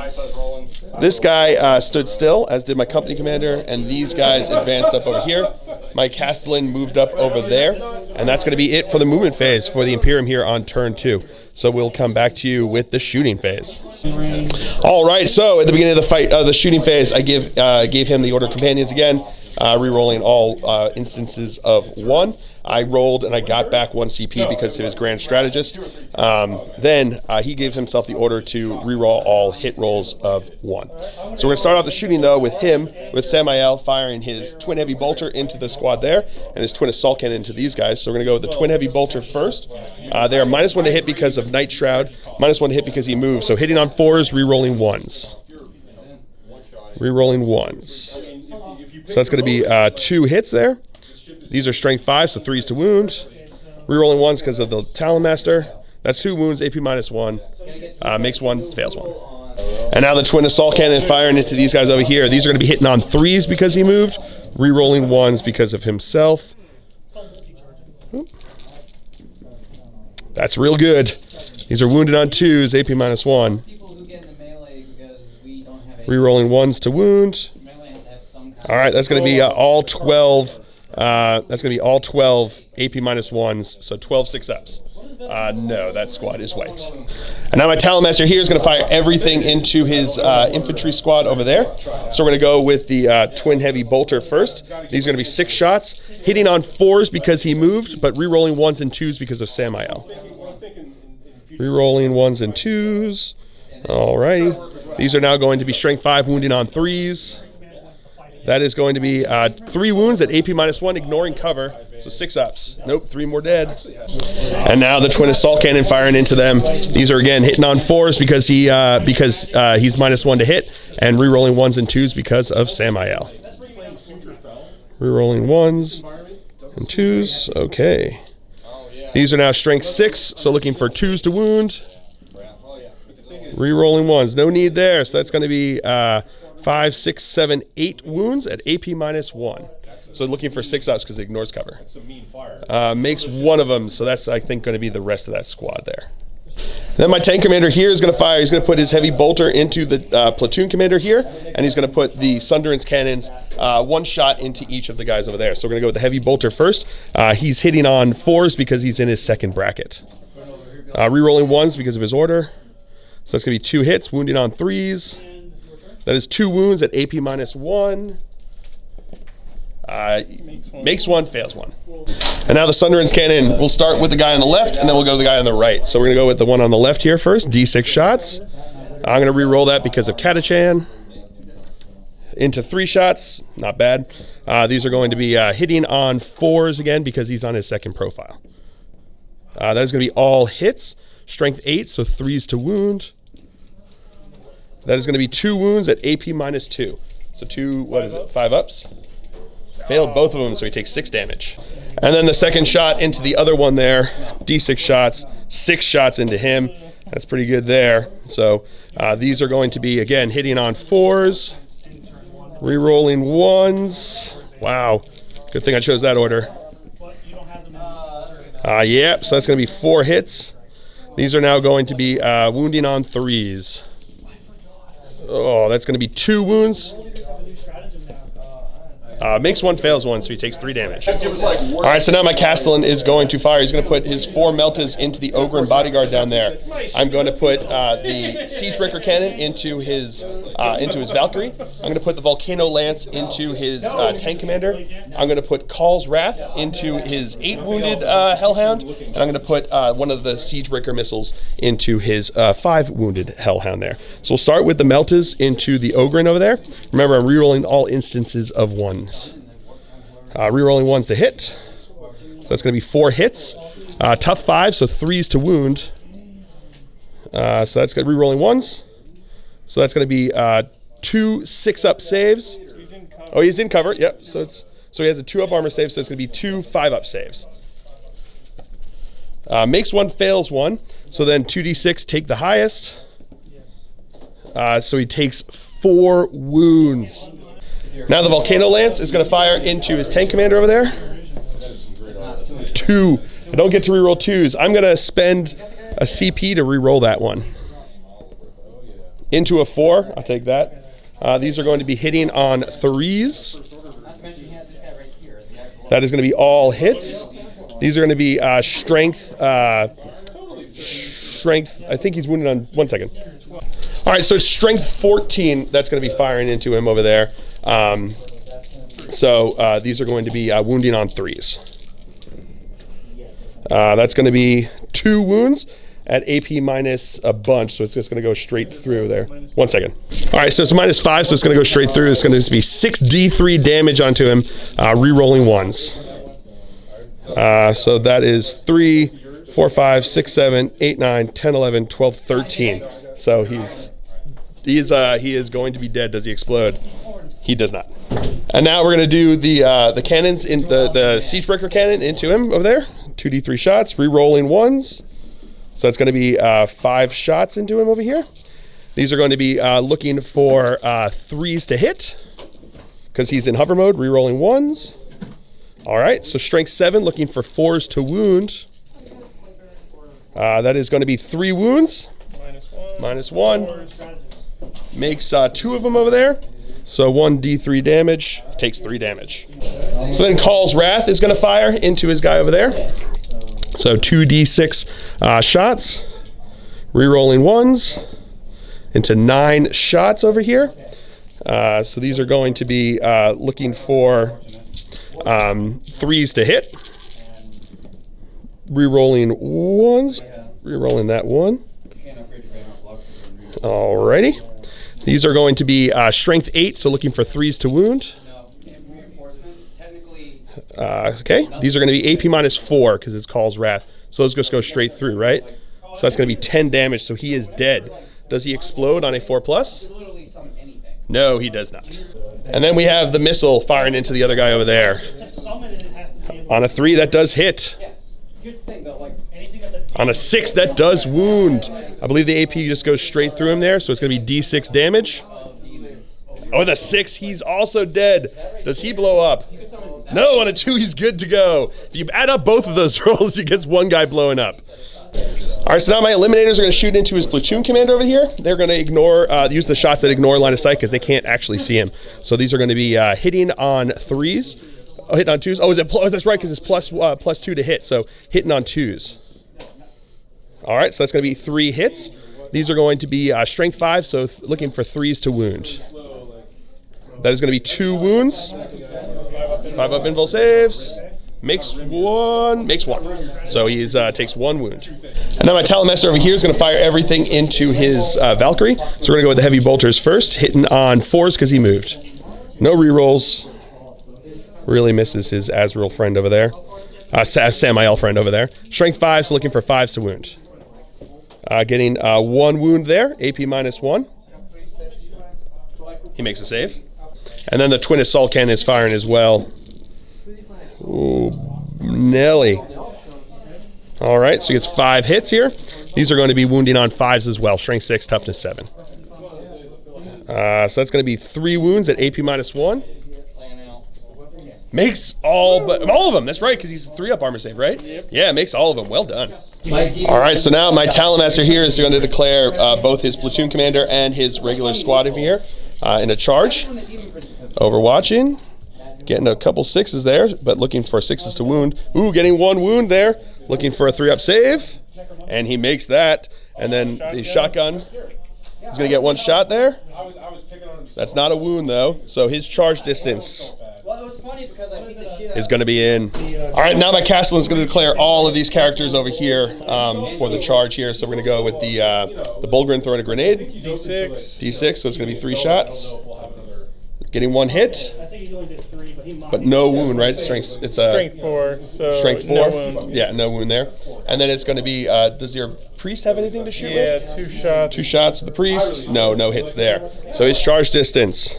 This guy stood still, as did my company commander, and these guys advanced up over here. My Castellan moved up over there, and that's going to be it for the movement phase for the Imperium here on turn 2. So we'll come back to you with the shooting phase. All right, so at the beginning of the fight, the shooting phase, I gave him the Order of Companions again. Re-rolling all instances of 1. I rolled and I got back 1 CP because he was Grand Strategist. Then he gives himself the order to re-roll all hit rolls of 1. So we're going to start off the shooting though with him, with Samael firing his twin heavy bolter into the squad there, and his twin assault cannon into these guys. So we're going to go with the twin heavy bolter first. They are -1 to hit because of Night Shroud, -1 to hit because he moves. So hitting on 4s, re-rolling 1s. Re-rolling 1s. So that's going to be 2 hits there. These are strength 5, so 3s to wound. Rerolling 1s because of the Talon Master. That's 2 wounds, AP -1. Makes 1, fails 1. And now the twin assault cannon firing into these guys over here. These are going to be hitting on 3s because he moved. Rerolling 1s because of himself. That's real good. These are wounded on 2s, AP -1. Rerolling 1s to wound. All right, that's going to be all 12. That's going to be all 12 AP -1s, so 12 6-ups. No, that squad is wiped. And now my Talon Master here is going to fire everything into his infantry squad over there. So we're going to go with the twin heavy bolter first. These are going to be 6 shots, hitting on 4s because he moved, but re-rolling 1s and 2s because of Samael. Re-rolling 1s and 2s. All righty. These are now going to be strength 5, wounding on 3s. That is going to be 3 wounds at AP -1, ignoring cover. So 6-ups. Nope, 3 more dead. And now the twin assault cannon firing into them. These are again hitting on 4s because he's -1 to hit, and re-rolling 1s and 2s because of Samael. Re-rolling 1s and 2s. Okay. These are now strength 6, so looking for 2s to wound. Re-rolling ones. No need there. So that's going to be 5, 6, 7, 8 wounds at AP -1. So looking for 6 ups because it ignores cover. Makes one of them. So that's, I think, going to be the rest of that squad there. Then my tank commander here is going to fire. He's going to put his heavy bolter into the platoon commander here, and he's going to put the Sunderance cannons 1 shot into each of the guys over there. So we're going to go with the heavy bolter first. He's hitting on 4s because he's in his second bracket. Rerolling 1s because of his order. So that's going to be 2 hits, wounding on 3s. That is 2 wounds at AP -1. Makes 1, fails 1. And now the Sunderance cannon, we'll start with the guy on the left, and then we'll go to the guy on the right. So we're going to go with the one on the left here first, D6 shots. I'm going to re-roll that because of Katachan. Into 3 shots, not bad. These are going to be hitting on 4s again because he's on his second profile. That is going to be all hits. Strength 8, so 3s to wound. That is going to be 2 wounds at AP -2. So 2, what is it, 5 ups? Failed both of them, so he takes 6 damage. And then the second shot into the other one there, D6 shots, 6 shots into him. That's pretty good there. So these are going to be, again, hitting on 4s, re-rolling 1s. Wow, good thing I chose that order. Yep, so that's going to be 4 hits. These are now going to be wounding on 3s. Oh, that's going to be 2 wounds. Makes 1, fails 1, so he takes 3 damage. All right, so now my Castellan is going to fire. He's going to put his 4 Meltas into the Ogre and Bodyguard down there. I'm going to put the Siegebreaker Cannon into his Valkyrie. I'm going to put the Volcano Lance into his Tank Commander. I'm going to put Call's Wrath into his 8-wounded Hellhound. And I'm going to put one of the Siegebreaker missiles into his 5-wounded Hellhound there. So we'll start with the Meltas into the Ogre over there. Remember, I'm rerolling all instances of 1. Rerolling 1s to hit. So that's going to be 4 hits. Tough 5, so 3s to wound. So that's going to be rerolling 1s. So that's going to be 2 6-up saves. Oh, he's in cover. Yep. So he has a 2-up armor save, so it's going to be 2 5-up saves. Makes 1, fails 1. So then 2d6, take the highest. So he takes 4 wounds. Now the Volcano Lance is going to fire into his Tank Commander over there. 2. I don't get to reroll 2s. I'm going to spend a CP to reroll that one. Into a 4. I'll take that. These are going to be hitting on 3s. That is going to be all hits. These are going to be strength. Strength. I think he's wounded on. 1 second. All right, so it's strength 14 that's going to be firing into him over there. So these are going to be wounding on 3s. That's going to be 2 wounds at AP minus a bunch, so it's just going to go straight through there. 1 second. All right, so it's -5, so it's going to go straight through. It's going to be 6d3 damage onto him, re-rolling 1s. So that is 3, 4, 5, 6, 7, 8, 9, 10, 11, 12, 13. So he is going to be dead. Does he explode? He does not. And now we're going to do the cannons, in the Siegebreaker Cannon into him over there. 2d3 shots, re-rolling 1s. So it's going to be 5 shots into him over here. These are going to be looking for 3s to hit because he's in hover mode, re-rolling 1s. All right, so strength 7, looking for 4s to wound. That is going to be 3 wounds. -1. Makes 2 of them over there. So 1d3 damage, takes 3 damage. So then Call's Wrath is going to fire into his guy over there. So 2d6 shots, re-rolling 1s into 9 shots over here. So these are going to be looking for 3s to hit. Re-rolling 1s, re-rolling that 1. Alrighty. These are going to be strength 8, so looking for 3s to wound. Okay, these are going to be AP -4 because it's Call's Wrath. So those just go straight through, right? So that's going to be 10 damage, so he is dead. Does he explode on a 4+? No, he does not. And then we have the missile firing into the other guy over there. On a 3, that does hit. On a 6, that does wound. I believe the AP just goes straight through him there, so it's going to be D6 damage. Oh, with a 6, he's also dead. Does he blow up? No, on a 2, he's good to go. If you add up both of those rolls, he gets one guy blowing up. All right, so now my eliminators are going to shoot into his platoon commander over here. They're going to ignore, use the shots that ignore line of sight because they can't actually see him. So these are going to be hitting on 3s. Oh, hitting on 2s. Oh, is it? That's right, because it's plus 2 to hit. So hitting on 2s. All right, so that's going to be 3 hits. These are going to be strength 5, so looking for 3s to wound. That is going to be 2 wounds. 5 up invul saves. Makes one. So he takes 1 wound. And now my Talamaster over here is going to fire everything into his Valkyrie. So we're going to go with the heavy bolters first, hitting on 4s because he moved. No rerolls. Really misses his Azrael friend over there. Samael friend over there. Strength 5, so looking for 5s to wound. Getting 1 wound there, AP -1. He makes a save. And then the twin assault cannon is firing as well. Ooh, Nelly. All right, so he gets 5 hits here. These are going to be wounding on 5s as well. Strength 6, toughness 7. So that's going to be 3 wounds at AP -1. Makes all of them. That's right, because he's 3-up armor save, right? Yep. Yeah, makes all of them. Well done. All right, so now my Talamaster here is going to declare both his platoon commander and his regular squad over here in a charge. Overwatching. Getting a couple 6s there, but looking for 6s to wound. Ooh, getting 1 wound there. Looking for a 3-up save. And he makes that. And then the shotgun. He's going to get 1 shot there. That's not a wound, though. So his charge distance is going to be in. All right, now my Castellan is going to declare all of these characters over here for the charge here. So we're going to go with the Bulgrin throwing a grenade. D6, so it's going to be 3 shots. Getting 1 hit, but no wound, right? Strength, it's a Strength 4. So strength 4. No wound. Yeah, no wound there. And then it's going to be. Does your priest have anything to shoot with? Yeah, 2 shots. 2 shots with the priest. No hits there. So his charge distance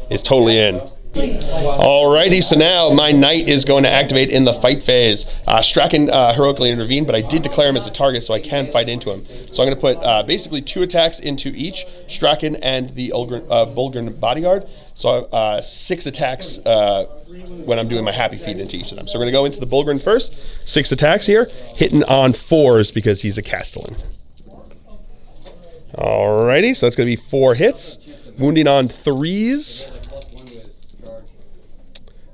is totally in. Alrighty, so now my knight is going to activate in the fight phase. Strachan heroically intervened, but I did declare him as a target, so I can fight into him. So I'm going to put basically 2 attacks into each, Strachan and the Bulgrin bodyguard. So 6 attacks when I'm doing my happy feat into each of them. So we're going to go into the Bulgrin first. 6 attacks here, hitting on 4s because he's a Castellan. Alrighty, so that's going to be 4 hits, wounding on 3s.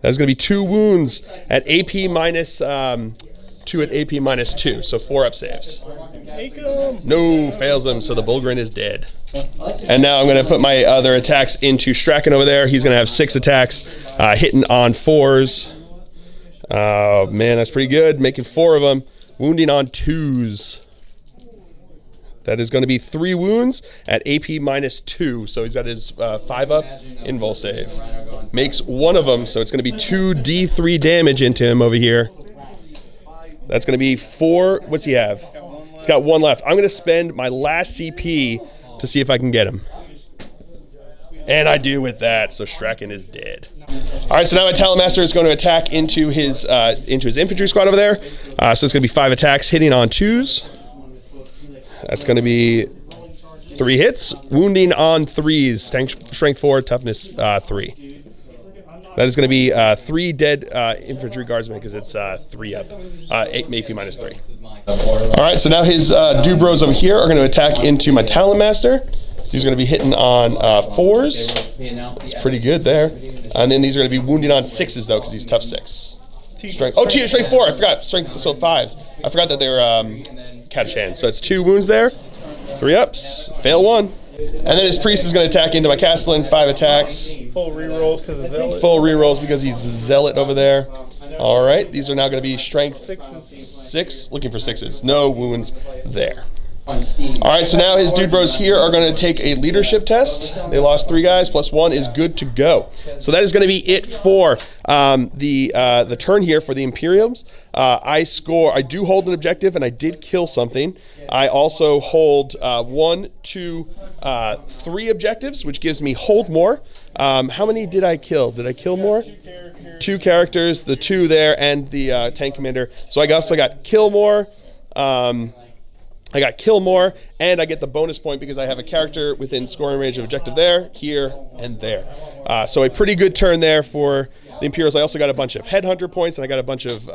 That's going to be 2 wounds at AP -2 at AP -2, so 4-up saves. No, fails him, so the Bulgrin is dead. And now I'm going to put my other attacks into Strachan over there. He's going to have 6 attacks, hitting on 4s. Oh, man, that's pretty good, making 4 of them. Wounding on 2s. That is going to be 3 wounds at AP -2. So he's got his 5-up invul save. Makes 1 of them, so it's going to be 2 D3 damage into him over here. That's going to be 4. What's he have? He's got 1 left. I'm going to spend my last CP to see if I can get him. And I do with that, so Strachan is dead. All right, so now my Talamaster is going to attack into his infantry squad over there. So it's going to be 5 attacks, hitting on 2s. That's going to be 3 hits, wounding on 3s, strength 4, toughness 3. That is going to be 3 dead infantry guardsmen because it's 3-up, AP -3. All right, so now his Dubros over here are going to attack into my Talamaster. So he's going to be hitting on 4s. It's pretty good there. And then these are going to be wounding on 6s though because he's tough 6. Strength 4. I forgot. Strength, so 5s. I forgot that they were Catachan. So it's 2 wounds there. 3-ups. Fail 1. And then his priest is going to attack into my Castellan. 5 attacks. Full rerolls because of Zealot. Full rerolls because he's Zealot over there. All right. These are now going to be strength 6. Looking for 6s. No wounds there. All right, so now his dude bros here are going to take a leadership test. They lost 3 guys, +1 is good to go. So that is going to be it for the turn here for the Imperiums. I do hold an objective, and I did kill something. I also hold 1, 2, 3 objectives, which gives me hold more. How many did I kill? Did I kill more? 2 characters, the 2 there, and the tank commander. So I also got kill more. I got kill more, and I get the bonus point because I have a character within scoring range of objective there, here, and there. So a pretty good turn there for the Imperials. I also got a bunch of headhunter points, and I got a bunch of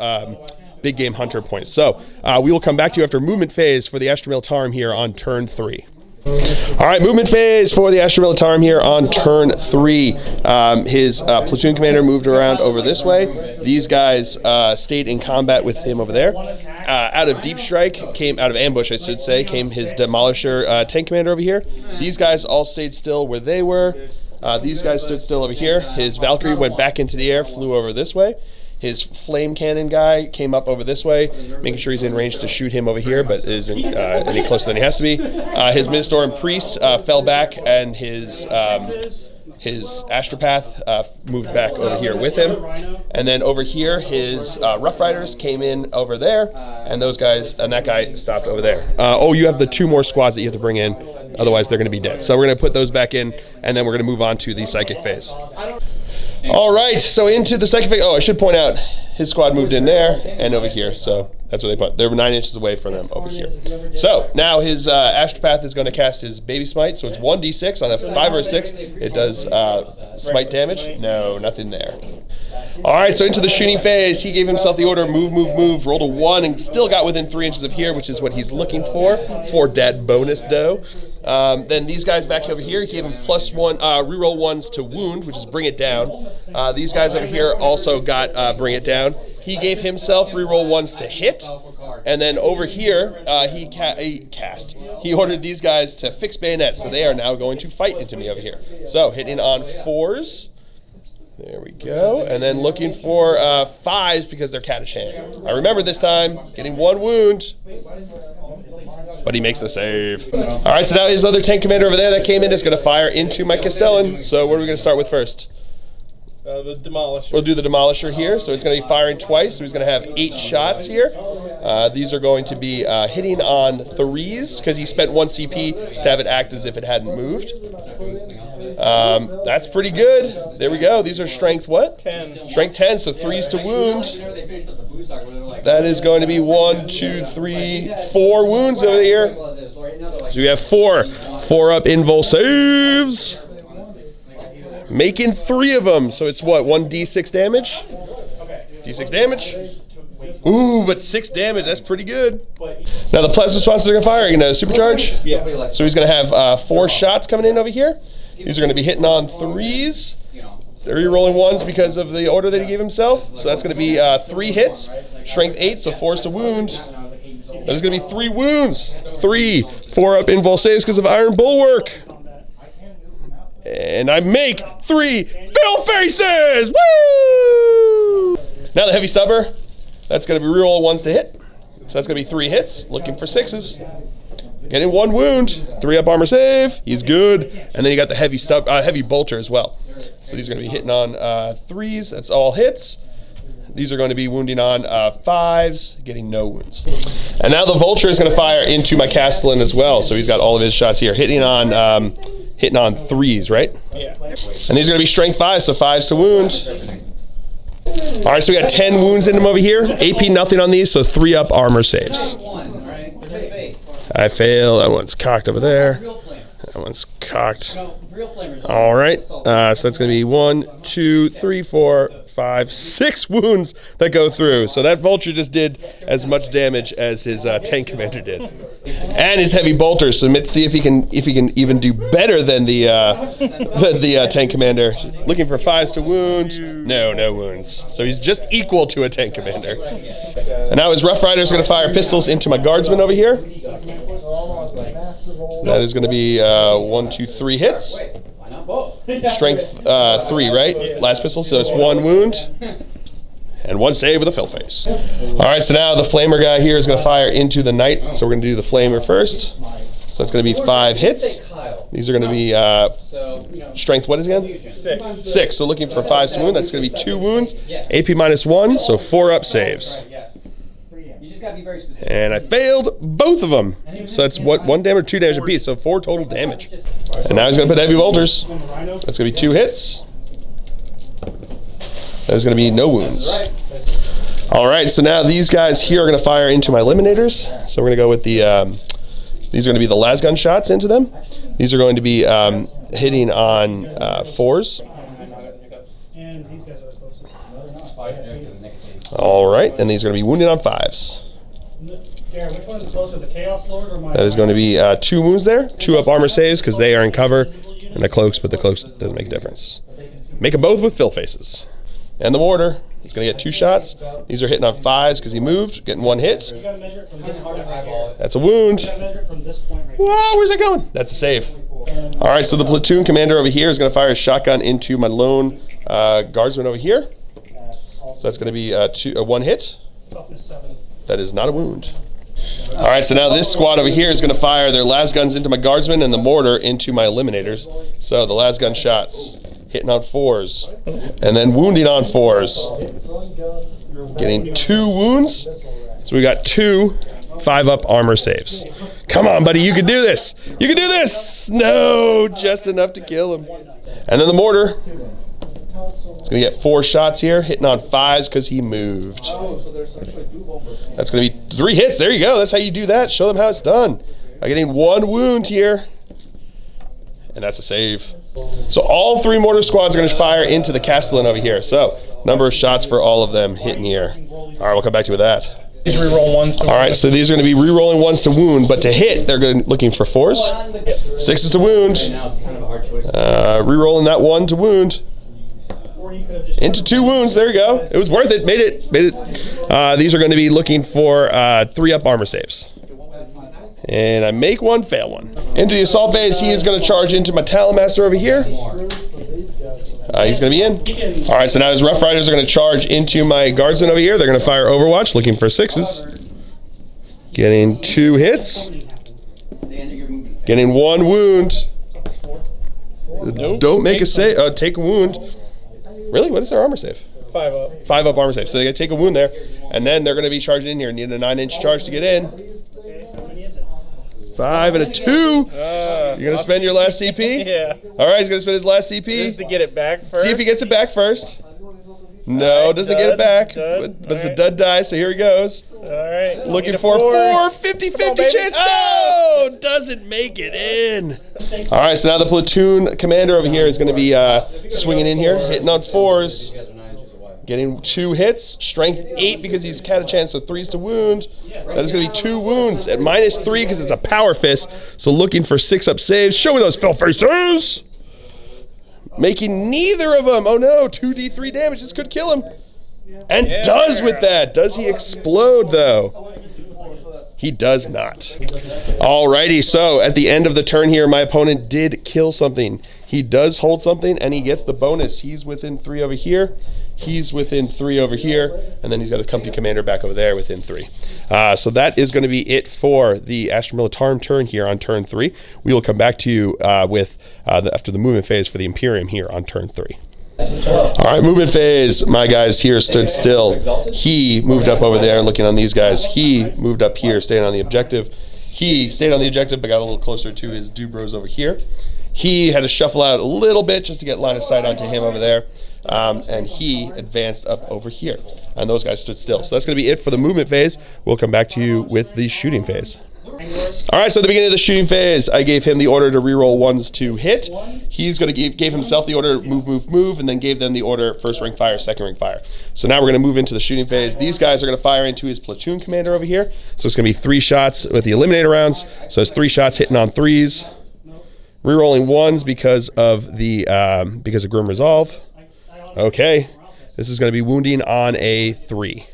big game hunter points. So we will come back to you after movement phase for the Astra Militarum here on turn 3. All right, movement phase for the Astra Militarum here on turn 3. His platoon commander moved around over this way. These guys stayed in combat with him over there. Out of deep strike, out of ambush, I should say, came his demolisher tank commander over here. These guys all stayed still where they were. These guys stood still over here. His Valkyrie went back into the air, flew over this way. His flame cannon guy came up over this way, making sure he's in range to shoot him over here, but isn't any closer than he has to be. His Ministorum priest fell back, and his Astropath moved back over here with him. And then over here, his Rough Riders came in over there, and those guys, and that guy stopped over there. You have the 2 more squads that you have to bring in, otherwise they're going to be dead. So we're going to put those back in, and then we're going to move on to the psychic phase. All right, so into the psychic phase. I should point out, his squad moved in there and over here, so that's what they put. They were 9 inches away from them over here. So now his Astropath is going to cast his Baby Smite, so it's 1d6 on a 5 or a 6. It does smite damage. No, nothing there. All right, so into the shooting phase. He gave himself the order, move, move, move, rolled a 1, and still got within 3 inches of here, which is what he's looking for that bonus dough. Then these guys back over here, he gave him +1, reroll 1s to wound, which is bring it down. These guys over here also got bring it down. He gave himself reroll 1s to hit. And then over here, he ordered these guys to fix bayonets, so they are now going to fight into me over here. So hitting on 4s. There we go. And then looking for 5s because they're Catachan. I remember this time, getting 1 wound. But he makes the save. All right, so now his other tank commander over there that came in is going to fire into my Castellan. So what are we going to start with first? The Demolisher. We'll do the Demolisher here. So it's going to be firing twice. So he's going to have 8 shots here. These are going to be hitting on 3s because he spent 1 CP to have it act as if it hadn't moved. That's pretty good. There we go. These are strength what? 10. Strength 10, so 3s to wound. That is going to be 1, 2, 3, 4 wounds over here. So we have 4 up invul saves. Making 3 of them. So it's what, 1d6 damage? D6 damage. Ooh, but 6 damage. That's pretty good. Now the plasma responses are going to fire. Are you going to supercharge? Yeah. So he's going to have 4 shots coming in over here. These are going to be hitting on 3s. They're re-rolling 1s because of the order that he gave himself. So that's going to be 3 hits. Strength 8, so 4s to wound. That is going to be 3 wounds. 4 up invul saves because of Iron Bulwark. And I make 3 fill faces! Woo! Now the heavy stubber. That's going to be reroll 1s to hit. So that's going to be 3 hits. Looking for 6s. Getting 1 wound. 3 up armor save. He's good. And then you got the heavy bolter as well. So these are going to be hitting on 3s. That's all hits. These are going to be wounding on 5s, getting no wounds. And now the vulture is going to fire into my Castellan as well. So he's got all of his shots here, hitting on 3s, right? Yeah. And these are going to be strength 5, so 5s to wound. All right, so we got 10 wounds in him over here. AP nothing on these, so 3 up armor saves. I fail. That one's cocked over there. That one's cocked. All right. So that's going to be 1, 2, 3, 4, 5, 6 wounds that go through. So that vulture just did as much damage as his tank commander did, and his heavy bolter. So let's see if he can even do better than the tank commander. Looking for 5s to wound. No wounds. So he's just equal to a tank commander. And now his Rough Riders are going to fire pistols into my guardsman over here. That is going to be 1, 2, 3 hits. Strength 3, right? Last pistol, so it's 1 wound. And 1 save with a fill face. All right, so now the flamer guy here is going to fire into the knight. So we're going to do the flamer first. So that's going to be 5 hits. These are going to be strength, what is it again? 6. So looking for 5s to wound. That's going to be 2 wounds. AP -1, so 4 up saves. And I failed both of them. So that's what, 1 damage or 2 damage apiece. So 4 total damage. And now he's going to put heavy bolters. That's going to be 2 hits. There's going to be no wounds. All right, so now these guys here are going to fire into my eliminators. So we're going to go with the, these are going to be the las gun shots into them. These are going to be hitting on 4s. And these guys are the closest. All right, and these are going to be wounded on 5s. Darren, which one is closer, the Chaos Lord or my... That is going to be 2 wounds there, 2 up armor saves because they are in cover, and the cloaks, but the cloaks doesn't make a difference. Make them both with fill faces. And the mortar is going to get 2 shots. These are hitting on 5s because he moved, getting 1 hit. You gotta measure it from this point right here. That's a wound. You gotta measure it from this point right here. Wow, where's that going? That's a save. All right, so the platoon commander over here is going to fire his shotgun into my lone guardsman over here. So that's going to be a 1 hit. Toughness 7. That is not a wound. All right, so now this squad over here is going to fire their las guns into my guardsmen and the mortar into my eliminators. So the las gun shots hitting on 4s and then wounding on 4s. Getting 2 wounds. So we got 2 5-up armor saves. Come on, buddy, you can do this. You can do this. No, just enough to kill him. And then the mortar. It's going to get 4 shots here, hitting on 5s because he moved. That's going to be 3 hits. There you go. That's how you do that. Show them how it's done. I'm getting 1 wound here. And that's a save. So all 3 mortar squads are going to fire into the Castellan over here. So number of shots for all of them hitting here. All right, we'll come back to you with that. These reroll 1s to All right, so these are going to be re-rolling 1s to wound, but to hit, they're looking for 4s. 6s to wound. Re-rolling that 1 to wound. Into 2 wounds. There you go. It was worth it. Made it. These are going to be looking for 3-up armor saves. And I make 1, fail 1. Into the assault phase, he is going to charge into my Talon Master over here. He's going to be in. All right, so now his Rough Riders are going to charge into my Guardsmen over here. They're going to fire Overwatch, looking for 6s. Getting 2 hits. Getting 1 wound. Don't make a save. Take a wound. Really? What is their armor save? 5 up. 5-up armor save. So they got to take a wound there, and then they're going to be charging in here. Need a 9-inch charge to get in. 5 and a 2. You're going to spend your last CP? Yeah. All right, he's going to spend his last CP. Just to get it back first. See if he gets it back first. No, doesn't get it back. But it's a dud die, so here he goes. All right. Looking for 4, 50-50 chance. No! Doesn't make it in. All right, so now the platoon commander over here is going to be swinging in here, hitting on 4s. Getting 2 hits, strength 8 because he's had a chance of 3s to wound. That is going to be 2 wounds at -3 because it's a power fist. So looking for 6-up saves. Show me those fill faces. Making neither of them. Oh no, 2d3 damage. This could kill him. And does with that. Does he explode though? He does not. Alrighty, so at the end of the turn here, my opponent did kill something. He does hold something and he gets the bonus. He's within 3 over here. He's within 3 over here, and then he's got a company commander back over there within 3. So that is going to be it for the Astra Militarum turn here on turn 3. We will come back to you with after the movement phase for the Imperium here on turn 3. All right, movement phase. My guys here stood still. He moved up over there looking on these guys. He moved up here, staying on the objective. He stayed on the objective, but got a little closer to his Dubros over here. He had to shuffle out a little bit just to get line of sight onto him over there. And he advanced up over here. And those guys stood still. So that's going to be it for the movement phase. We'll come back to you with the shooting phase. All right, so at the beginning of the shooting phase, I gave him the order to reroll 1s to hit. He's going to gave himself the order move, move, move, and then gave them the order first ring fire, second ring fire. So now we're going to move into the shooting phase. These guys are going to fire into his platoon commander over here. So it's going to be 3 shots with the eliminator rounds. So it's 3 shots hitting on 3s. Rerolling 1s because of Grim Resolve. Okay, this is going to be wounding on a 3.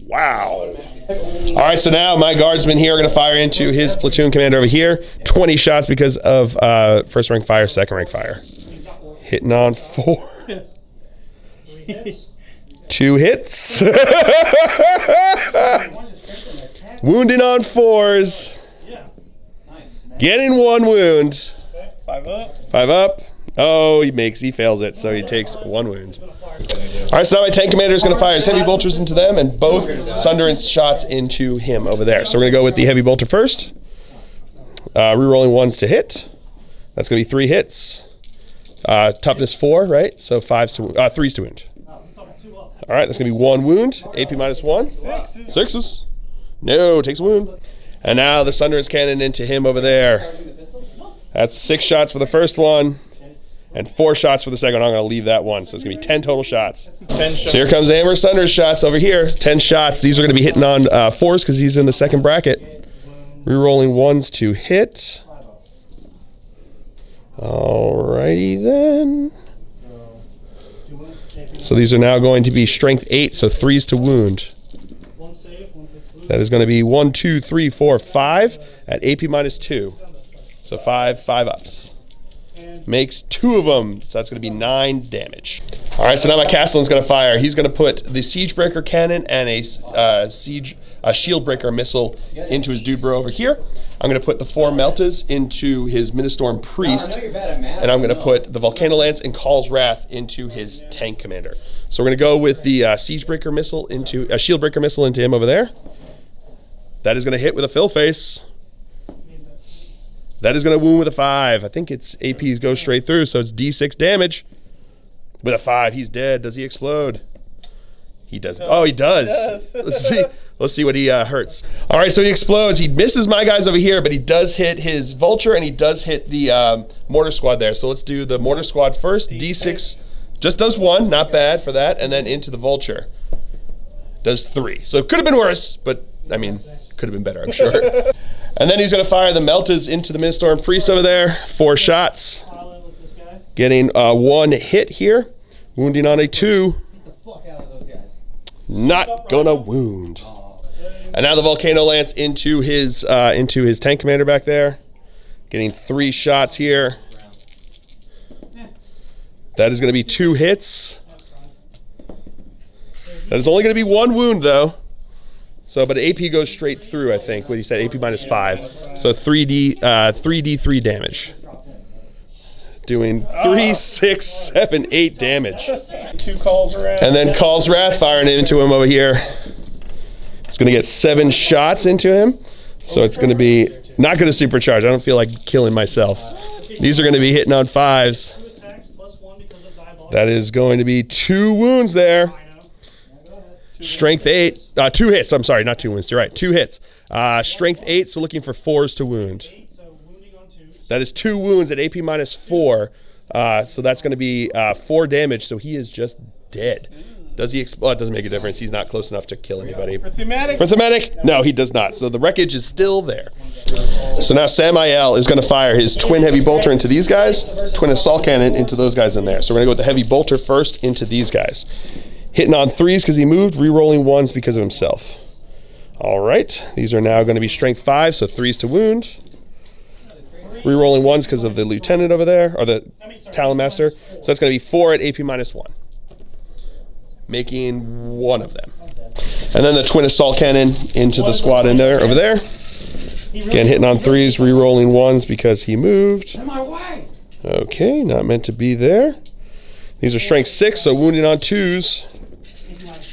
Wow. All right, so now my guardsmen here are going to fire into his platoon commander over here. 20 shots because of first rank fire, second rank fire. Hitting on 4. 2 hits. Wounding on 4s. Getting 1 wound. 5 up. 5 up. Oh, he fails it, so he takes 1 wound. All right, so now my tank commander is going to fire his heavy bolters into them and both Sunderance shots into him over there. So we're going to go with the heavy bolter first. Rerolling 1s to hit. That's going to be 3 hits. Toughness 4, right? So 3s to wound. All right, that's going to be 1 wound. AP -1. Sixes. No, takes a wound. And now the Sunder's Cannon into him over there. That's 6 shots for the first one. And 4 shots for the second one. I'm going to leave that one. So it's going to be 10 total shots. 10 shots. So here comes Amber Sunder's shots over here. 10 shots. These are going to be hitting on 4s because he's in the second bracket. Rerolling 1s to hit. Alrighty then. So these are now going to be strength 8, so 3s to wound. That is going to be 1, 2, 3, 4, 5 at AP -2. So 5 ups. Makes 2 of them, so that's going to be 9 damage. All right, so now my Castellan's going to fire. He's going to put the Siege Breaker Cannon and a Shield Breaker missile into his dude bro over here. I'm going to put the 4 Meltas into his Ministorm Priest, and I'm going to put the Volcano Lance and Call's Wrath into his Tank Commander. So we're going to go with the Siege Breaker missile into a Shield Breaker missile into him over there. That is going to hit with a fill face. That is going to wound with a 5. I think its APs go straight through, so it's D6 damage. With a 5, he's dead. Does he explode? He does. Oh, he does. Let's see. Let's see what he hurts. All right, so he explodes. He misses my guys over here, but he does hit his Vulture, and he does hit the Mortar Squad there. So let's do the Mortar Squad first. D6 just does 1. Not bad for that. And then into the Vulture. Does 3. So it could have been worse, but, I mean, could have been better, I'm sure. And then he's going to fire the Meltas into the Ministorm Priest over there. 4 shots. Getting 1 hit here. Wounding on a 2. Not gonna wound. And now the Volcano Lance into his Tank Commander back there. Getting 3 shots here. That is going to be 2 hits. That is only going to be 1 wound though. So, but AP goes straight through, I think. What he said, AP -5. So 3d3 damage. Doing 3, 6, 7, 8 damage. 2 Call's Wrath. And then Call's Wrath firing into him over here. It's going to get 7 shots into him. So it's going to be not going to supercharge. I don't feel like killing myself. These are going to be hitting on 5s. That is going to be 2 wounds there. Strength 8. 2 hits. I'm sorry, not 2 wounds. You're right. 2 hits. Strength 8, so looking for 4s to wound. That is 2 wounds at AP -4. So that's going to be 4 damage. So he is just dead. Does he explode? It doesn't make a difference. He's not close enough to kill anybody. For thematic? For thematic? No, he does not. So the wreckage is still there. So now Samael is going to fire his twin heavy bolter into these guys, twin assault cannon into those guys in there. So we're going to go with the heavy bolter first into these guys. Hitting on 3s because he moved, re-rolling 1s because of himself. All right. These are now going to be strength 5, so 3s to wound. Re-rolling 1s because of the lieutenant over there, or the Talon Master. So that's going to be 4 at AP -1. Making 1 of them. And then the twin assault cannon into the squad in there, over there. Again, hitting on 3s, re-rolling 1s because he moved. Okay, not meant to be there. These are strength 6, so wounding on 2s.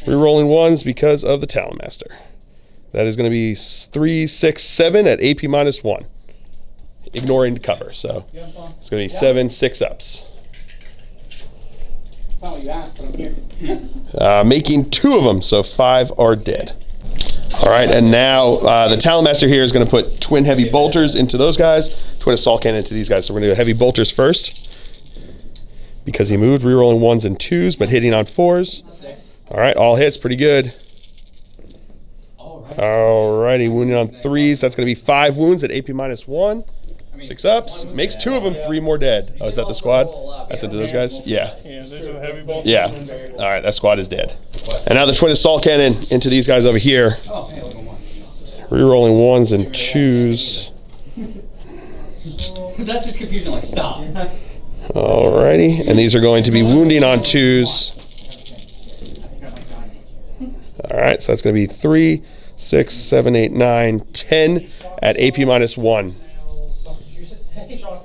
Re-rolling 1s because of the Talon Master. That is going to be 3, 6, 7 at AP -1. Ignoring cover, so it's going to be 7 6-ups. Making 2 of them, so 5 are dead. All right, and now the Talon Master here is going to put twin heavy bolters into those guys, twin assault cannon into these guys. So we're going to do heavy bolters first because he moved, re-rolling 1s and 2s, but hitting on 4s. All right, all hits, pretty good. All righty, wounding on 3s. That's going to be 5 wounds at AP -1. 6 ups. Makes 2 of them, 3 more dead. Oh, is that the squad? That's into those guys? Yeah. Yeah, those are the heavy bolts. Yeah. All right, that squad is dead. And now the twin assault cannon into these guys over here. Re-rolling 1s and 2s. That's just confusion, like, stop. Alrighty, and these are going to be wounding on 2s. Alright, so that's going to be 3, 6, 7, 8, 9, 10 at AP -1.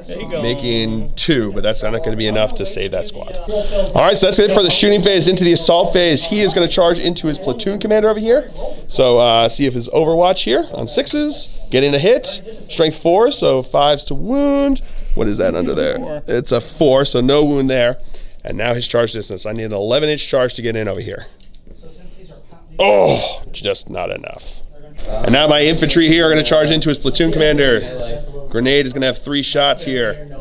There you go. Making 2, but that's not going to be enough to save that squad. Alright, so that's it for the shooting phase. Into the assault phase, he is going to charge into his platoon commander over here. So see if his overwatch here on 6s, getting a hit. Strength 4, so 5s to wound. What is that under there? It's a 4, so no wound there. And now his charge distance. I need an 11-inch charge to get in over here. Oh, just not enough. And now my infantry here are going to charge into his platoon commander. Grenade is going to have 3 shots here.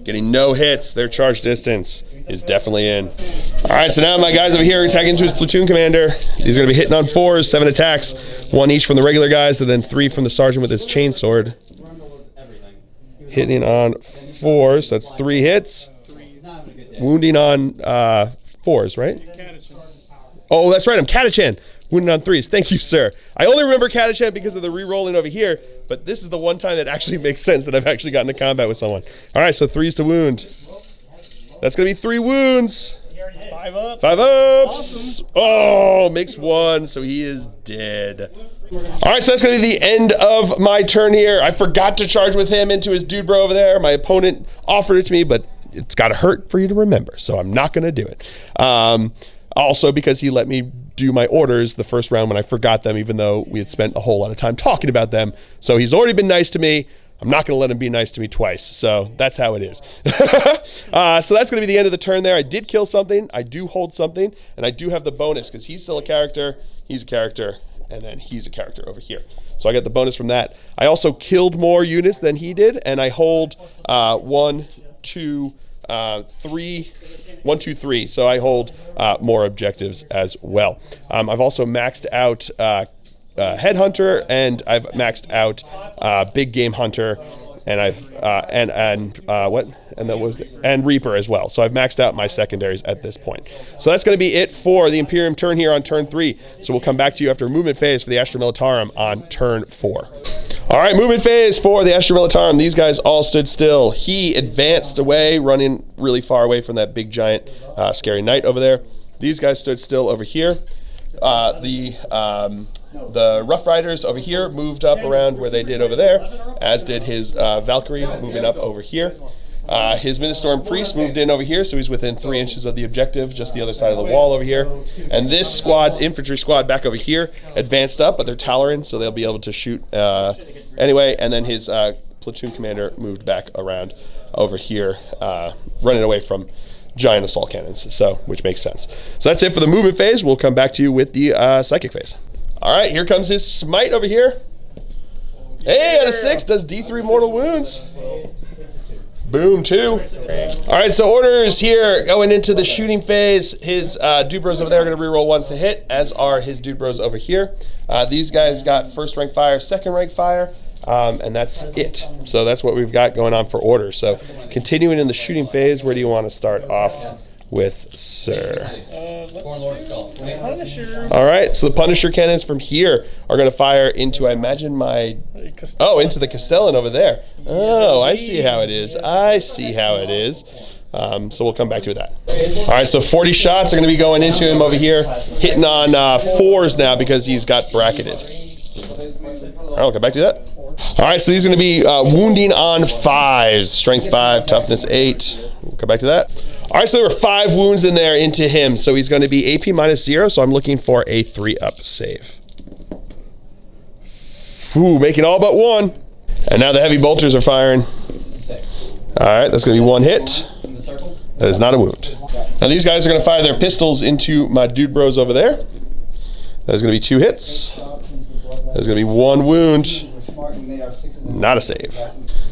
Getting no hits. Their charge distance is definitely in. All right, so now my guys over here are attacking into his platoon commander. These are going to be hitting on 4s, 7 attacks. 1 each from the regular guys, and then 3 from the sergeant with his chainsword. Hitting on 4s, so that's 3 hits. Wounding on 4s, right? Oh, that's right, I'm Catachan. Wounded on 3s. Thank you, sir. I only remember Catachan because of the re-rolling over here, but this is the one time that actually makes sense that I've actually gotten into combat with someone. All right, so 3s to wound. That's going to be 3 wounds. 5 up. 5 ups. Awesome. Oh, makes 1, so he is dead. All right, so that's going to be the end of my turn here. I forgot to charge with him into his dude bro over there. My opponent offered it to me, but it's got to hurt for you to remember, so I'm not going to do it. Also, because he let me do my orders the first round when I forgot them, even though we had spent a whole lot of time talking about them. So he's already been nice to me. I'm not going to let him be nice to me twice. So that's how it is. So that's going to be the end of the turn there. I did kill something. I do hold something. And I do have the bonus because he's still a character. He's a character. And then he's a character over here. So I got the bonus from that. I also killed more units than he did. And I hold 1, 2, 3. 1, 2, 3. So I hold more objectives as well. I've also maxed out Headhunter, and I've maxed out Big Game Hunter, and I've and Reaper as well. So I've maxed out my secondaries at this point. So that's going to be it for the Imperium turn here on turn 3. So we'll come back to you after movement phase for the Astra Militarum on turn 4. All right, movement phase for the Astra Militarum. These guys all stood still. He advanced away, running really far away from that big giant scary knight over there. These guys stood still over here. The Rough Riders over here moved up around where they did over there, as did his Valkyrie moving up over here. His Ministorm Priest moved in over here, so he's within 3 inches of the objective, just the other side of the wall over here. And this squad, infantry squad back over here, advanced up, but they're tolerant, so they'll be able to shoot anyway. And then his platoon commander moved back around over here, running away from giant assault cannons, so which makes sense. So that's it for the movement phase. We'll come back to you with the psychic phase. All right, here comes his smite over here. Hey, out of 6, does D3 mortal wounds. Boom, 2. All right, so orders here going into the shooting phase. His dude bros over there are going to reroll 1s to hit, as are his dude bros over here. These guys got 1st rank fire, 2nd rank fire, and that's it. So that's what we've got going on for orders. So continuing in the shooting phase, where do you want to start off with, sir? Punisher. All right, so the Punisher cannons from here are going to fire into, I imagine, into the Castellan over there. Oh, I see how it is. I see how it is. So we'll come back to that. All right, so 40 shots are going to be going into him over here, hitting on 4s now because he's got bracketed. All right, we'll come back to that. All right, so these are going to be wounding on 5s. Strength 5, toughness 8. We'll come back to that. All right, so there were 5 wounds in there into him. So he's going to be AP -0, so I'm looking for a 3-up save. Ooh, making all but 1. And now the heavy bolters are firing. All right, that's going to be 1 hit. That is not a wound. Now these guys are going to fire their pistols into my dude bros over there. That is going to be 2 hits. That is going to be 1 wound. Not a save.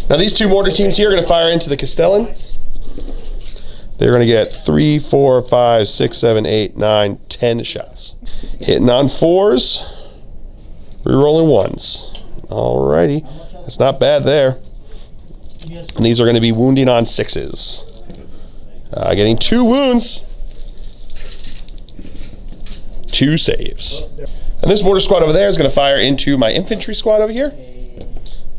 Now these 2 mortar teams here are going to fire into the Castellan. They're going to get 3, 4, 5, 6, 7, 8, 9, 10 shots. Hitting on 4s. Rerolling 1s. Alrighty. That's not bad there. And these are going to be wounding on 6s. Getting 2 wounds. 2 saves. And this mortar squad over there is going to fire into my infantry squad over here.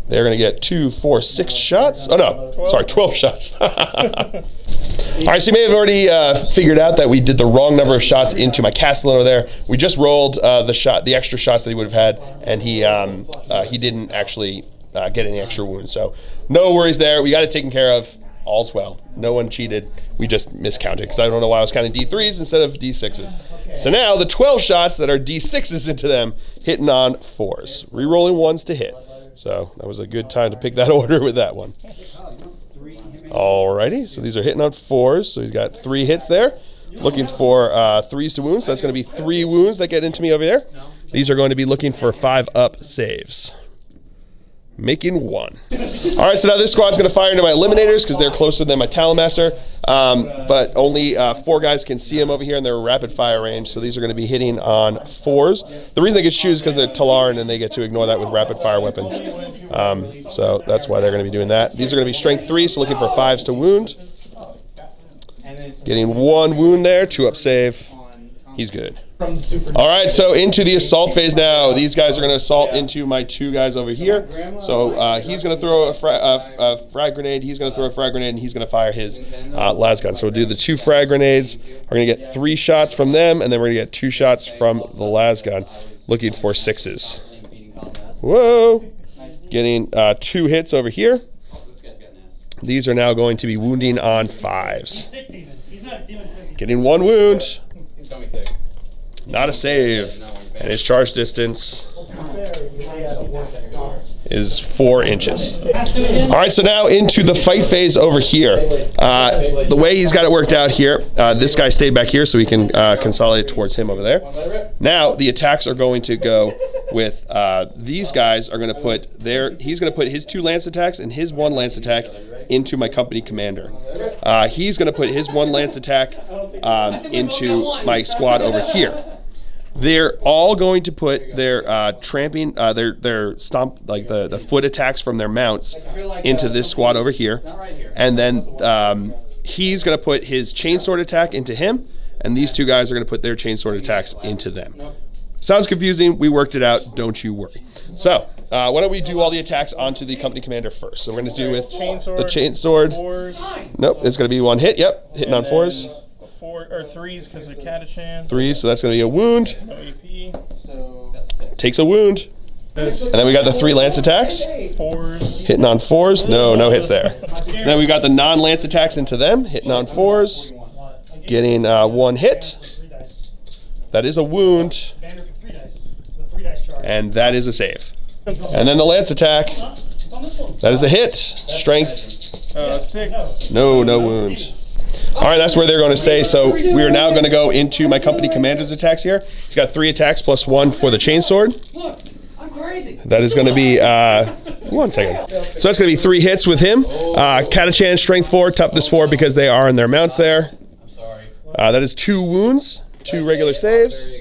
They're going to get 2, 4, 6 shots. Oh no, sorry, 12 shots. All right, so you may have already figured out that we did the wrong number of shots into my Castellan over there. We just rolled the extra shots that he would have had, and he didn't actually get any extra wounds. So no worries there. We got it taken care of. All's well. No one cheated. We just miscounted because I don't know why I was counting D3s instead of D6s. So now the 12 shots that are D6s into them hitting on 4s. Rerolling 1s to hit. So that was a good time to pick that order with that one. Alrighty, so these are hitting on 4s. So he's got 3 hits there. looking for 3s to wounds. So that's going to be 3 wounds that get into me over there. These are going to be looking for 5 up saves. Making 1. All right, so now this squad's going to fire into my eliminators because they're closer than my Talonmaster. But only 4 guys can see them over here, and they're rapid fire range. So these are going to be hitting on 4s. The reason they get shoes is because they're Talarn, and they get to ignore that with rapid fire weapons. So that's why they're going to be doing that. These are going to be strength 3, so looking for 5s to wound. Getting 1 wound there, 2 up save. He's good. All right, so into the assault phase now. These guys are going to assault into my 2 guys over here. So he's going to throw a frag grenade, he's going to throw a frag grenade, and he's going to fire his las gun. So we'll do the 2 frag grenades. We're going to get 3 shots from them, and then we're going to get 2 shots from the las gun, looking for 6s. Whoa. Getting 2 hits over here. These are now going to be wounding on 5s. Getting 1 wound. Not a save. And his charge distance is 4 inches. All right, so now into the fight phase over here. The way he's got it worked out here, this guy stayed back here so we can consolidate towards him over there. Now the attacks are going to go with these guys are going to put he's going to put his 2 lance attacks and his 1 lance attack into my company commander. He's going to put his 1 lance attack into my squad over here. They're all going to put their tramping, their stomp, like the foot attacks from their mounts into this squad over here. And then he's going to put his chainsword attack into him, and these 2 guys are going to put their chainsword attacks into them. Sounds confusing. We worked it out. Don't you worry. So why don't we do all the attacks onto the company commander first? So we're going to do with the chainsword. Nope, it's going to be 1 hit. Yep, hitting on 4s. 4 or 3s because of Catachan. 3s, so that's going to be a wound. No AP. Takes a wound. And then we got the 3 lance attacks. 4s. Hitting on 4s. No hits there. And then we got the non-lance attacks into them. Hitting on 4s. Getting 1 hit. That is a wound. And that is a save. And then the lance attack. That is a hit. Strength. 6. No wound. All right, that's where they're going to stay. So we are now going to go into my company commander's attacks here. He's got 3 attacks plus 1 for the chainsword. Look, I'm crazy. That is going to be, 1 second. So that's going to be 3 hits with him. Catachan, strength 4, toughness 4 because they are in their mounts there. That is 2 wounds, 2 regular saves.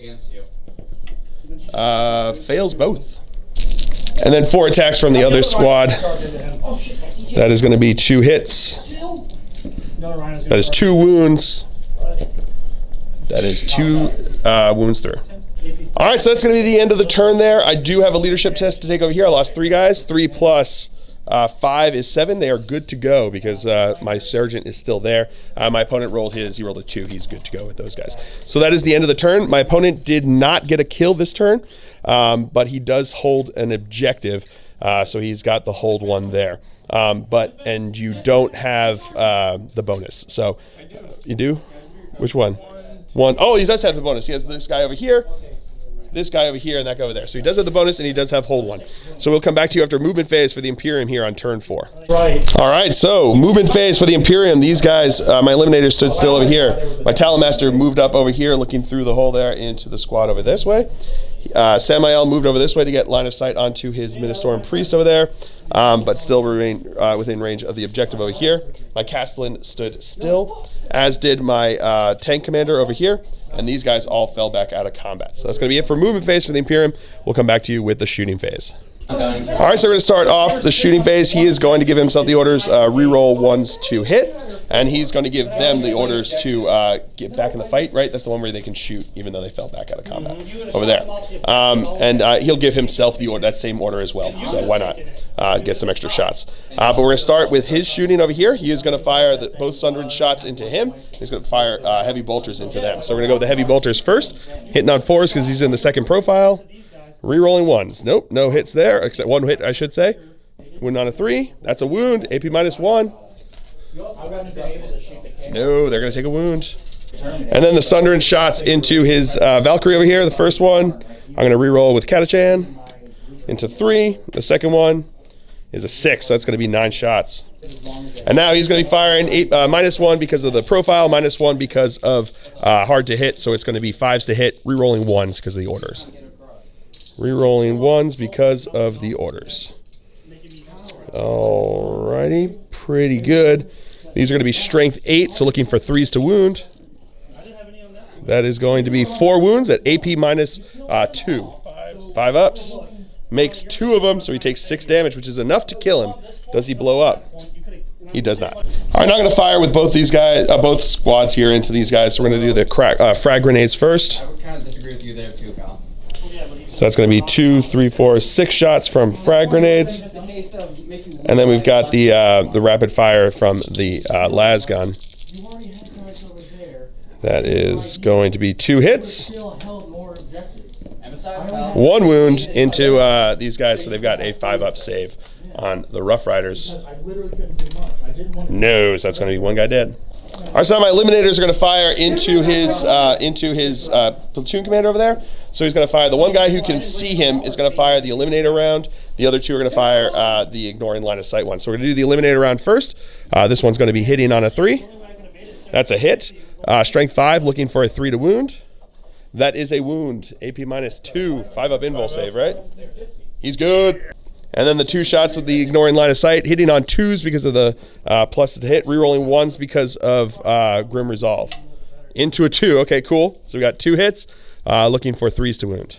Fails both. And then 4 attacks from the other squad. That is going to be 2 hits. That is 2 wounds. That is 2 wounds through. All right, so that's going to be the end of the turn there. I do have a leadership test to take over here. I lost 3 guys. 3 plus 5 is 7. They are good to go because my sergeant is still there. My opponent rolled his. He rolled a 2. He's good to go with those guys. So that is the end of the turn. My opponent did not get a kill this turn, but he does hold an objective. So he's got the hold 1 there. And you don't have the bonus. So you do? Which one? 1. Oh, he does have the bonus. He has this guy over here, this guy over here, and that guy over there. So he does have the bonus, and he does have hold 1. So we'll come back to you after movement phase for the Imperium here on turn 4. Right. All right, so movement phase for the Imperium. These guys, my eliminators stood still over here. My Talonmaster moved up over here, looking through the hole there into the squad over this way. Samael moved over this way to get line of sight onto his Ministorum priest over there, but still remain within range of the objective over here. My Castellan stood still, as did my tank commander over here, and these guys all fell back out of combat. So that's going to be it for movement phase for the Imperium. We'll come back to you with the shooting phase. All right, so we're going to start off the shooting phase. He is going to give himself the orders, reroll 1s to hit, and he's going to give them the orders to get back in the fight, right? That's the one where they can shoot, even though they fell back out of combat over there. And he'll give himself the order, that same order as well, so why not get some extra shots. But we're going to start with his shooting over here. He is going to fire both Sundered shots into him. He's going to fire heavy bolters into them. So we're going to go with the heavy bolters first, hitting on 4s because he's in the second profile. Rerolling 1s. Nope, no hits there, except 1 hit, I should say. Wound on a 3. That's a wound. AP minus 1. No, they're going to take a wound. And then the Sundering shots into his Valkyrie over here. The first one, I'm going to reroll with Catachan into 3. The second one is a 6, so that's going to be 9 shots. And now he's going to be firing -1 because of the profile, -1 because of hard to hit. So it's going to be 5s to hit, re-rolling 1s because of the orders. Re-rolling 1s because of the orders. Alrighty, pretty good. These are going to be strength 8, so looking for 3s to wound. That is going to be 4 wounds at AP -2. 5 ups. Makes 2 of them, so he takes 6 damage, which is enough to kill him. Does he blow up? He does not. All right, now I'm going to fire with both these guys, both squads here into these guys. So we're going to do the frag grenades first. I would kind of disagree with you there too, Kyle. So that's going to be 2, 3, 4, 6 shots from frag grenades. And then we've got the rapid fire from the las gun. That is going to be 2 hits. 1 wound into these guys, so they've got a 5-up save on the Rough Riders. No, so that's going to be 1 guy dead. All right, so now my eliminators are going to fire into his platoon commander over there. So he's going to fire the 1 guy who can see him is going to fire the eliminator round. The other 2 are going to fire the ignoring line of sight one. So we're going to do the eliminator round first. This one's going to be hitting on a 3. That's a hit. Strength 5, looking for a 3 to wound. That is a wound. AP -2, 5-up invul save, right? He's good. And then the 2 shots with the ignoring line of sight, hitting on 2s because of the pluses to hit, re-rolling 1s because of Grim Resolve. Into a 2. Okay, cool. So we got 2 hits, looking for 3s to wound.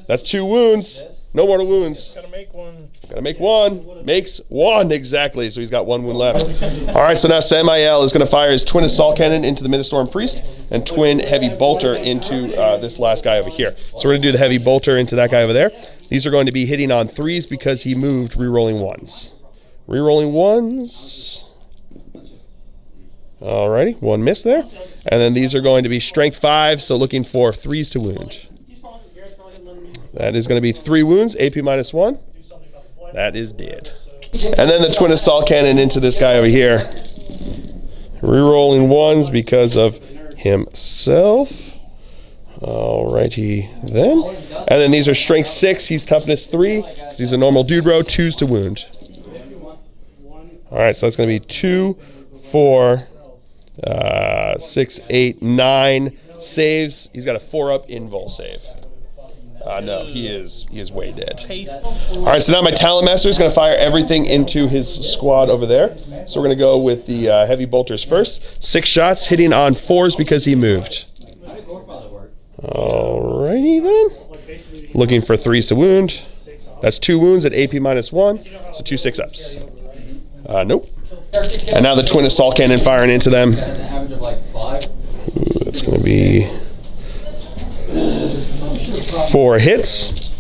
That's 2 wounds. No more wounds. Gotta make 1. Gotta make 1. Makes 1, exactly. So he's got 1 wound left. All right, so now Samael is going to fire his twin assault cannon into the Ministorm Priest and twin heavy bolter into this last guy over here. So we're going to do the heavy bolter into that guy over there. These are going to be hitting on 3s because he moved, re-rolling 1s. Re-rolling 1s. Alrighty, 1 miss there. And then these are going to be strength 5, so looking for 3s to wound. That is going to be 3 wounds, AP -1. That is dead. And then the twin assault cannon into this guy over here. Rerolling 1s because of himself. Alrighty then. And then these are strength 6, he's toughness 3. He's a normal dude row, 2s to wound. Alright, so that's going to be 2, 4, 6, 8, 9 saves. He's got a 4-up invul save. No, he is way dead. All right, so now my Talent Master is going to fire everything into his squad over there. So we're going to go with the heavy bolters first. 6 shots, hitting on 4s because he moved. Alrighty then. Looking for 3s to wound. That's 2 wounds at AP -1, so 2 6-ups. Nope. And now the twin assault cannon firing into them. Ooh, that's going to be 4 hits.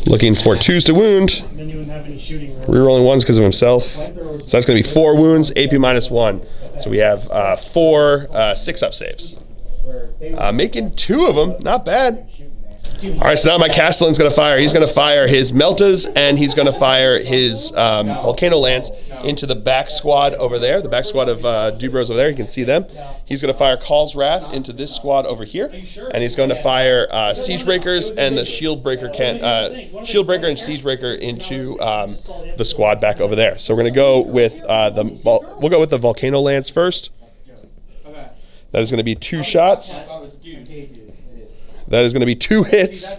Looking for 2s to wound. Rerolling 1s because of himself. So that's going to be 4 wounds, AP -1. So we have 4 6-up saves. Making 2 of them, not bad. All right, so now my Castellan's going to fire. He's going to fire his Meltas and he's going to fire his Volcano Lance into the back squad over there. The back squad of Dubros over there. You can see them. He's going to fire Call's Wrath into this squad over here, and he's going to fire Siege Breakers and the Shield Breaker Shield Breaker and Siege Breaker into the squad back over there. So we're going to go with we'll go with the Volcano Lance first. That is going to be 2 shots. That is going to be 2 hits.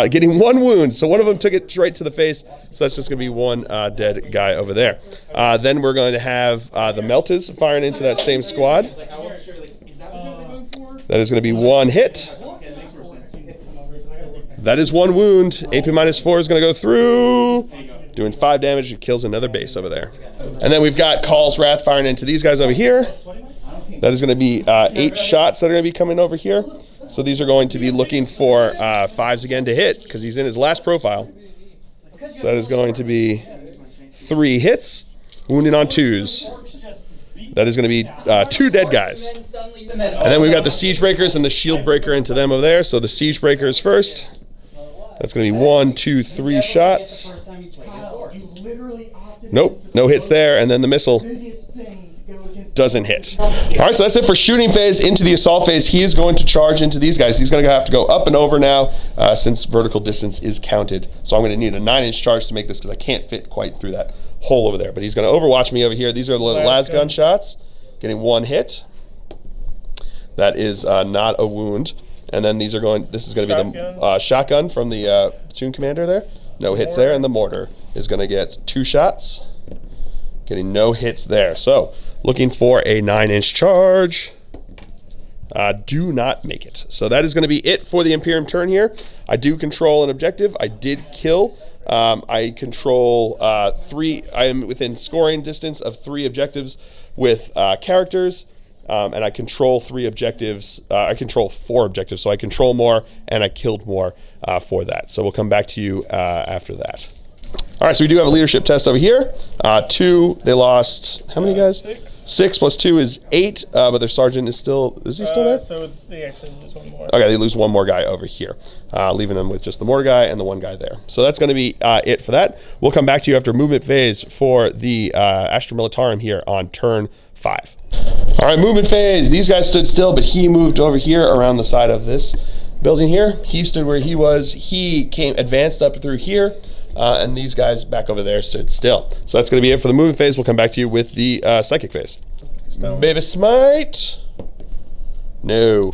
Getting 1 wound. So one of them took it right to the face. So that's just going to be 1 dead guy over there. Then we're going to have the Meltas firing into that same squad. That is going to be 1 hit. That is 1 wound. AP -4 is going to go through. Doing 5 damage. It kills another base over there. And then we've got Call's Wrath firing into these guys over here. That is going to be 8 shots that are going to be coming over here. So these are going to be looking for 5s again to hit because he's in his last profile. So that is going to be 3 hits, wounding on 2s. That is going to be 2 dead guys. And then we've got the Siege Breakers and the Shield Breaker into them over there. So the Siege Breakers first. That's going to be 1, 2, 3 shots. Nope, no hits there. And then the missile doesn't hit. All right, so that's it for shooting phase. Into the assault phase, he is going to charge into these guys. He's going to have to go up and over now since vertical distance is counted. So I'm going to need a 9-inch charge to make this because I can't fit quite through that hole over there. But he's going to overwatch me over here. These are the las gun shots. Getting 1 hit. That is not a wound. And then these are going, this is going to be the shotgun from the platoon commander there. No hits there. And the mortar is going to get 2 shots. Getting no hits there. So looking for a 9-inch charge. Do not make it. So that is going to be it for the Imperium turn here. I do control an objective. I did kill. I control 3. I am within scoring distance of 3 objectives with characters. And I control 3 objectives. I control 4 objectives, so I control more, and I killed more for that. So we'll come back to you after that. All right, so we do have a leadership test over here. 2, they lost, how many guys? 6. 6 plus 2 is 8, but their sergeant is still, is he still there? So they actually lose 1 more. Okay, they lose 1 more guy over here, leaving them with just the mortar guy and the 1 guy there. So that's going to be it for that. We'll come back to you after movement phase for the Astra Militarum here on turn 5. All right, movement phase. These guys stood still, but he moved over here around the side of this building here. He stood where he was. He advanced up through here, and these guys back over there stood still. So that's going to be it for the movement phase. We'll come back to you with the psychic phase. Baby smite. No.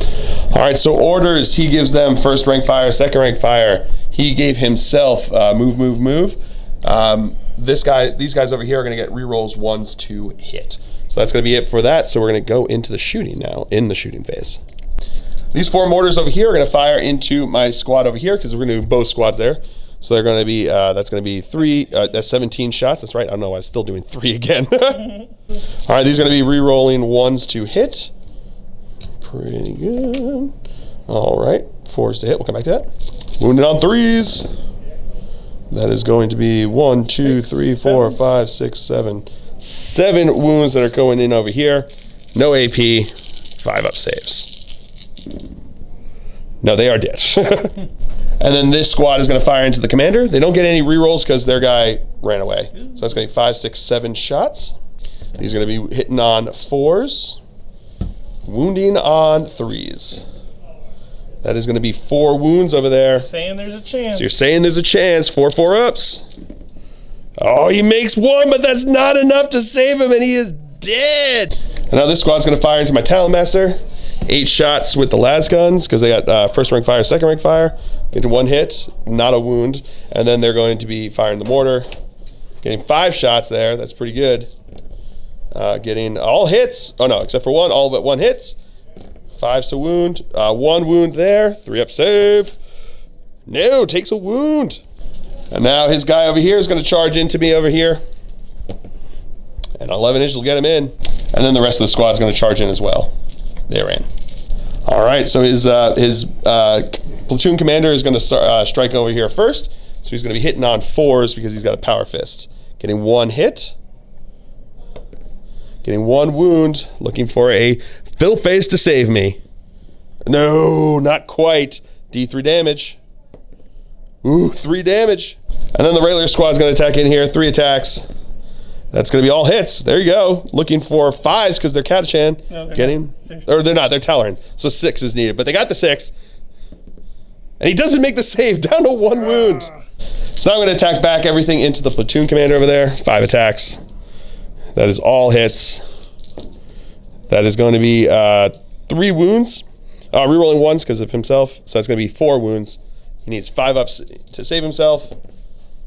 All right, so orders. He gives them first rank fire, second rank fire. He gave himself move, move, move. These guys over here are going to get rerolls 1s to hit. So that's going to be it for that. So we're going to go into the shooting now, in the shooting phase. These 4 mortars over here are going to fire into my squad over here because we're going to do both squads there. So they're going to be, that's going to be 3, that's 17 shots. That's right. I don't know why I'm still doing 3 again. All right, these are going to be re-rolling 1s to hit. Pretty good. All right, 4s to hit. We'll come back to that. Wounded on 3s. That is going to be 1, 2, 3, 4, 5, 6, 7. 7 wounds that are going in over here. No AP. 5 up saves. No, they are dead. And then this squad is going to fire into the commander. They don't get any rerolls because their guy ran away. So that's going to be 5, 6, 7 shots. He's going to be hitting on 4s. Wounding on 3s. That is going to be 4 wounds over there. Saying there's a chance. So you're saying there's a chance. 4 4-ups. Oh, he makes 1, but that's not enough to save him, and he is dead. And now this squad's going to fire into my Talon Master. 8 shots with the las guns because they got first rank fire, second rank fire. Into 1 hit, not a wound. And then they're going to be firing the mortar. Getting 5 shots there. That's pretty good. Getting all hits. Oh, no, except for 1. All but 1 hits. 5's to wound. 1 wound there. 3 up save. No, takes a wound. And now his guy over here is going to charge into me over here. And 11 inches will get him in. And then the rest of the squad is going to charge in as well. They're in. All right, so his platoon commander is going to strike over here first. So he's going to be hitting on 4s because he's got a power fist. Getting 1 hit. Getting 1 wound. Looking for a fill face to save me. No, not quite. D3 damage. Ooh, 3 damage. And then the regular squad is going to attack in here. 3 attacks. That's going to be all hits. There you go. Looking for 5s because they're Catachan. No, Getting, or they're not. They're Telerin. So 6 is needed. But they got the 6. And he doesn't make the save. Down to 1 wound. So now I'm going to attack back everything into the platoon commander over there. 5 attacks. That is all hits. That is going to be 3 wounds. Rerolling 1s because of himself. So that's going to be 4 wounds. He needs 5 ups to save himself.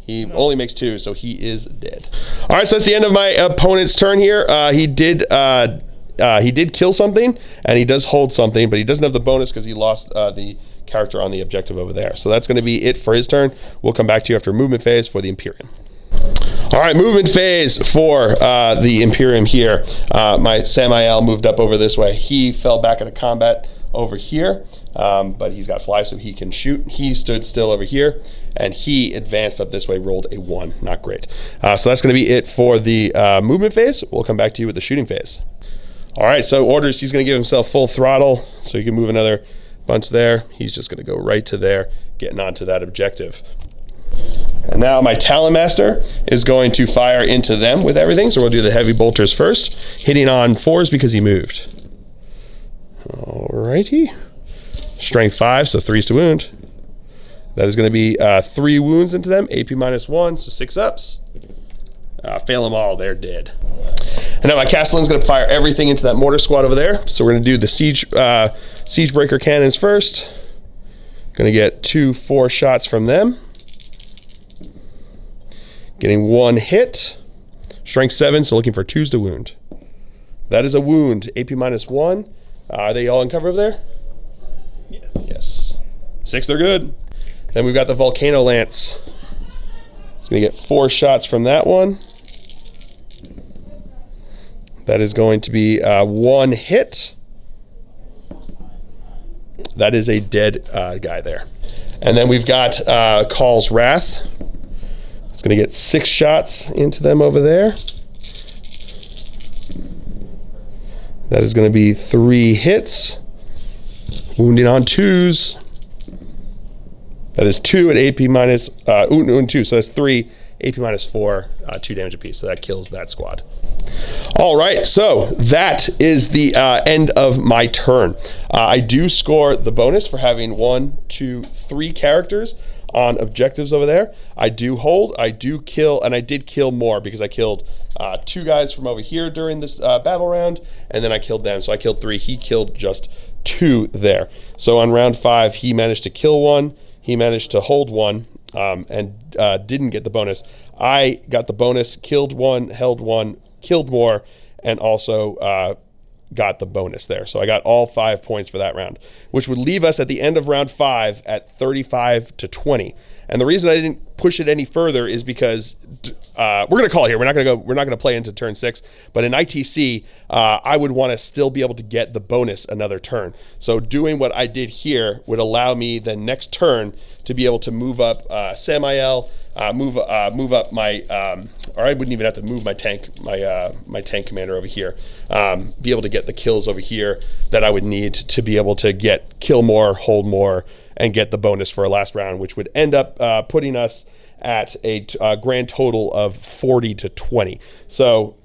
He only makes 2, so he is dead. All right, so that's the end of my opponent's turn here. He did kill something, and he does hold something, but he doesn't have the bonus because he lost the character on the objective over there. So that's going to be it for his turn. We'll come back to you after movement phase for the Imperium. All right, movement phase for the Imperium here. My Samael moved up over this way. He fell back into combat over here, but he's got fly so he can shoot. He stood still over here, and he advanced up this way, rolled a 1. Not great. So that's going to be it for the movement phase. We'll come back to you with the shooting phase. All right, so orders, he's going to give himself full throttle, so he can move another bunch there. He's just going to go right to there, getting onto that objective. And now my Talon Master is going to fire into them with everything. So we'll do the heavy bolters first, hitting on 4s because he moved. Alrighty. Strength 5, so 3s to wound. That is going to be 3 wounds into them, AP -1, so 6 ups. Fail them all, they're dead. And now my Castellan's going to fire everything into that mortar squad over there. So we're going to do the siege breaker cannons first. Going to get 2 4 shots from them. Getting 1 hit. Strength 7, so looking for 2s to wound. That is a wound. AP -1. Are they all in cover over there? Yes. Yes. 6, they're good. Then we've got the Volcano Lance. It's going to get 4 shots from that one. That is going to be 1 hit. That is a dead guy there. And then we've got Call's Wrath. It's going to get 6 shots into them over there. That is going to be 3 hits. Wounding on 2s. That is 2 at AP minus, wound 2, so that's 3, AP -4, 2 damage apiece. So that kills that squad. All right, so that is the end of my turn. I do score the bonus for having 1, 2, 3 characters on objectives over there. I do hold, I do kill, and I did kill more because I killed 2 guys from over here during this battle round, and then I killed them. So I killed 3, he killed just 2 there. So on round 5, he managed to kill 1, he managed to hold 1, and didn't get the bonus. I got the bonus, killed 1, held 1, killed more, and also got the bonus there. So I got all 5 points for that round, which would leave us at the end of round 5 at 35 to 20. And the reason I didn't push it any further is because we're going to call it here. We're not going to play into turn 6. But in ITC, I would want to still be able to get the bonus another turn. So doing what I did here would allow me the next turn to be able to move up Samael, move up my, or I wouldn't even have to move my tank, my tank commander over here. Be able to get the kills over here that I would need to be able to kill more, hold more, and get the bonus for a last round, which would end up putting us at a grand total of 40 to 20. So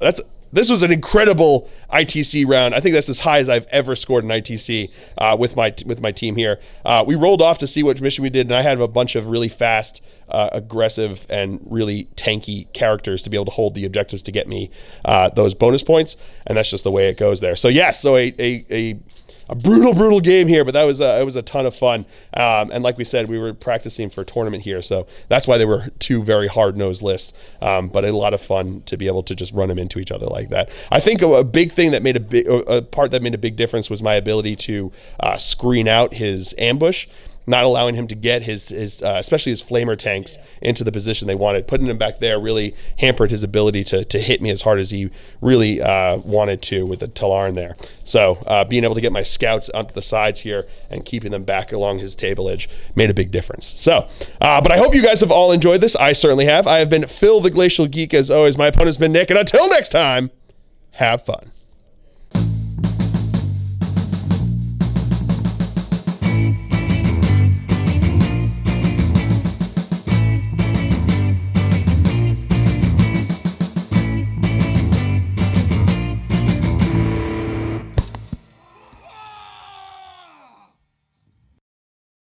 this was an incredible ITC round. I think that's as high as I've ever scored in ITC with my team here. We rolled off to see what mission we did, and I had a bunch of really fast, aggressive, and really tanky characters to be able to hold the objectives to get me those bonus points, and that's just the way it goes there. So yes, so a brutal game here, but that was it was a ton of fun. And like we said, we were practicing for a tournament here, so that's why they were 2 very hard-nosed lists. But a lot of fun to be able to just run them into each other like that. I think a big thing that made a part that made a big difference was my ability to screen out his ambush, not allowing him to get his especially his flamer tanks into the position they wanted. Putting him back there really hampered his ability to hit me as hard as he really wanted to with the Talarn there. So being able to get my scouts onto the sides here and keeping them back along his table edge made a big difference. So, but I hope you guys have all enjoyed this. I certainly have. I have been Phil the Glacial Geek as always. My opponent's been Nick, and until next time, have fun.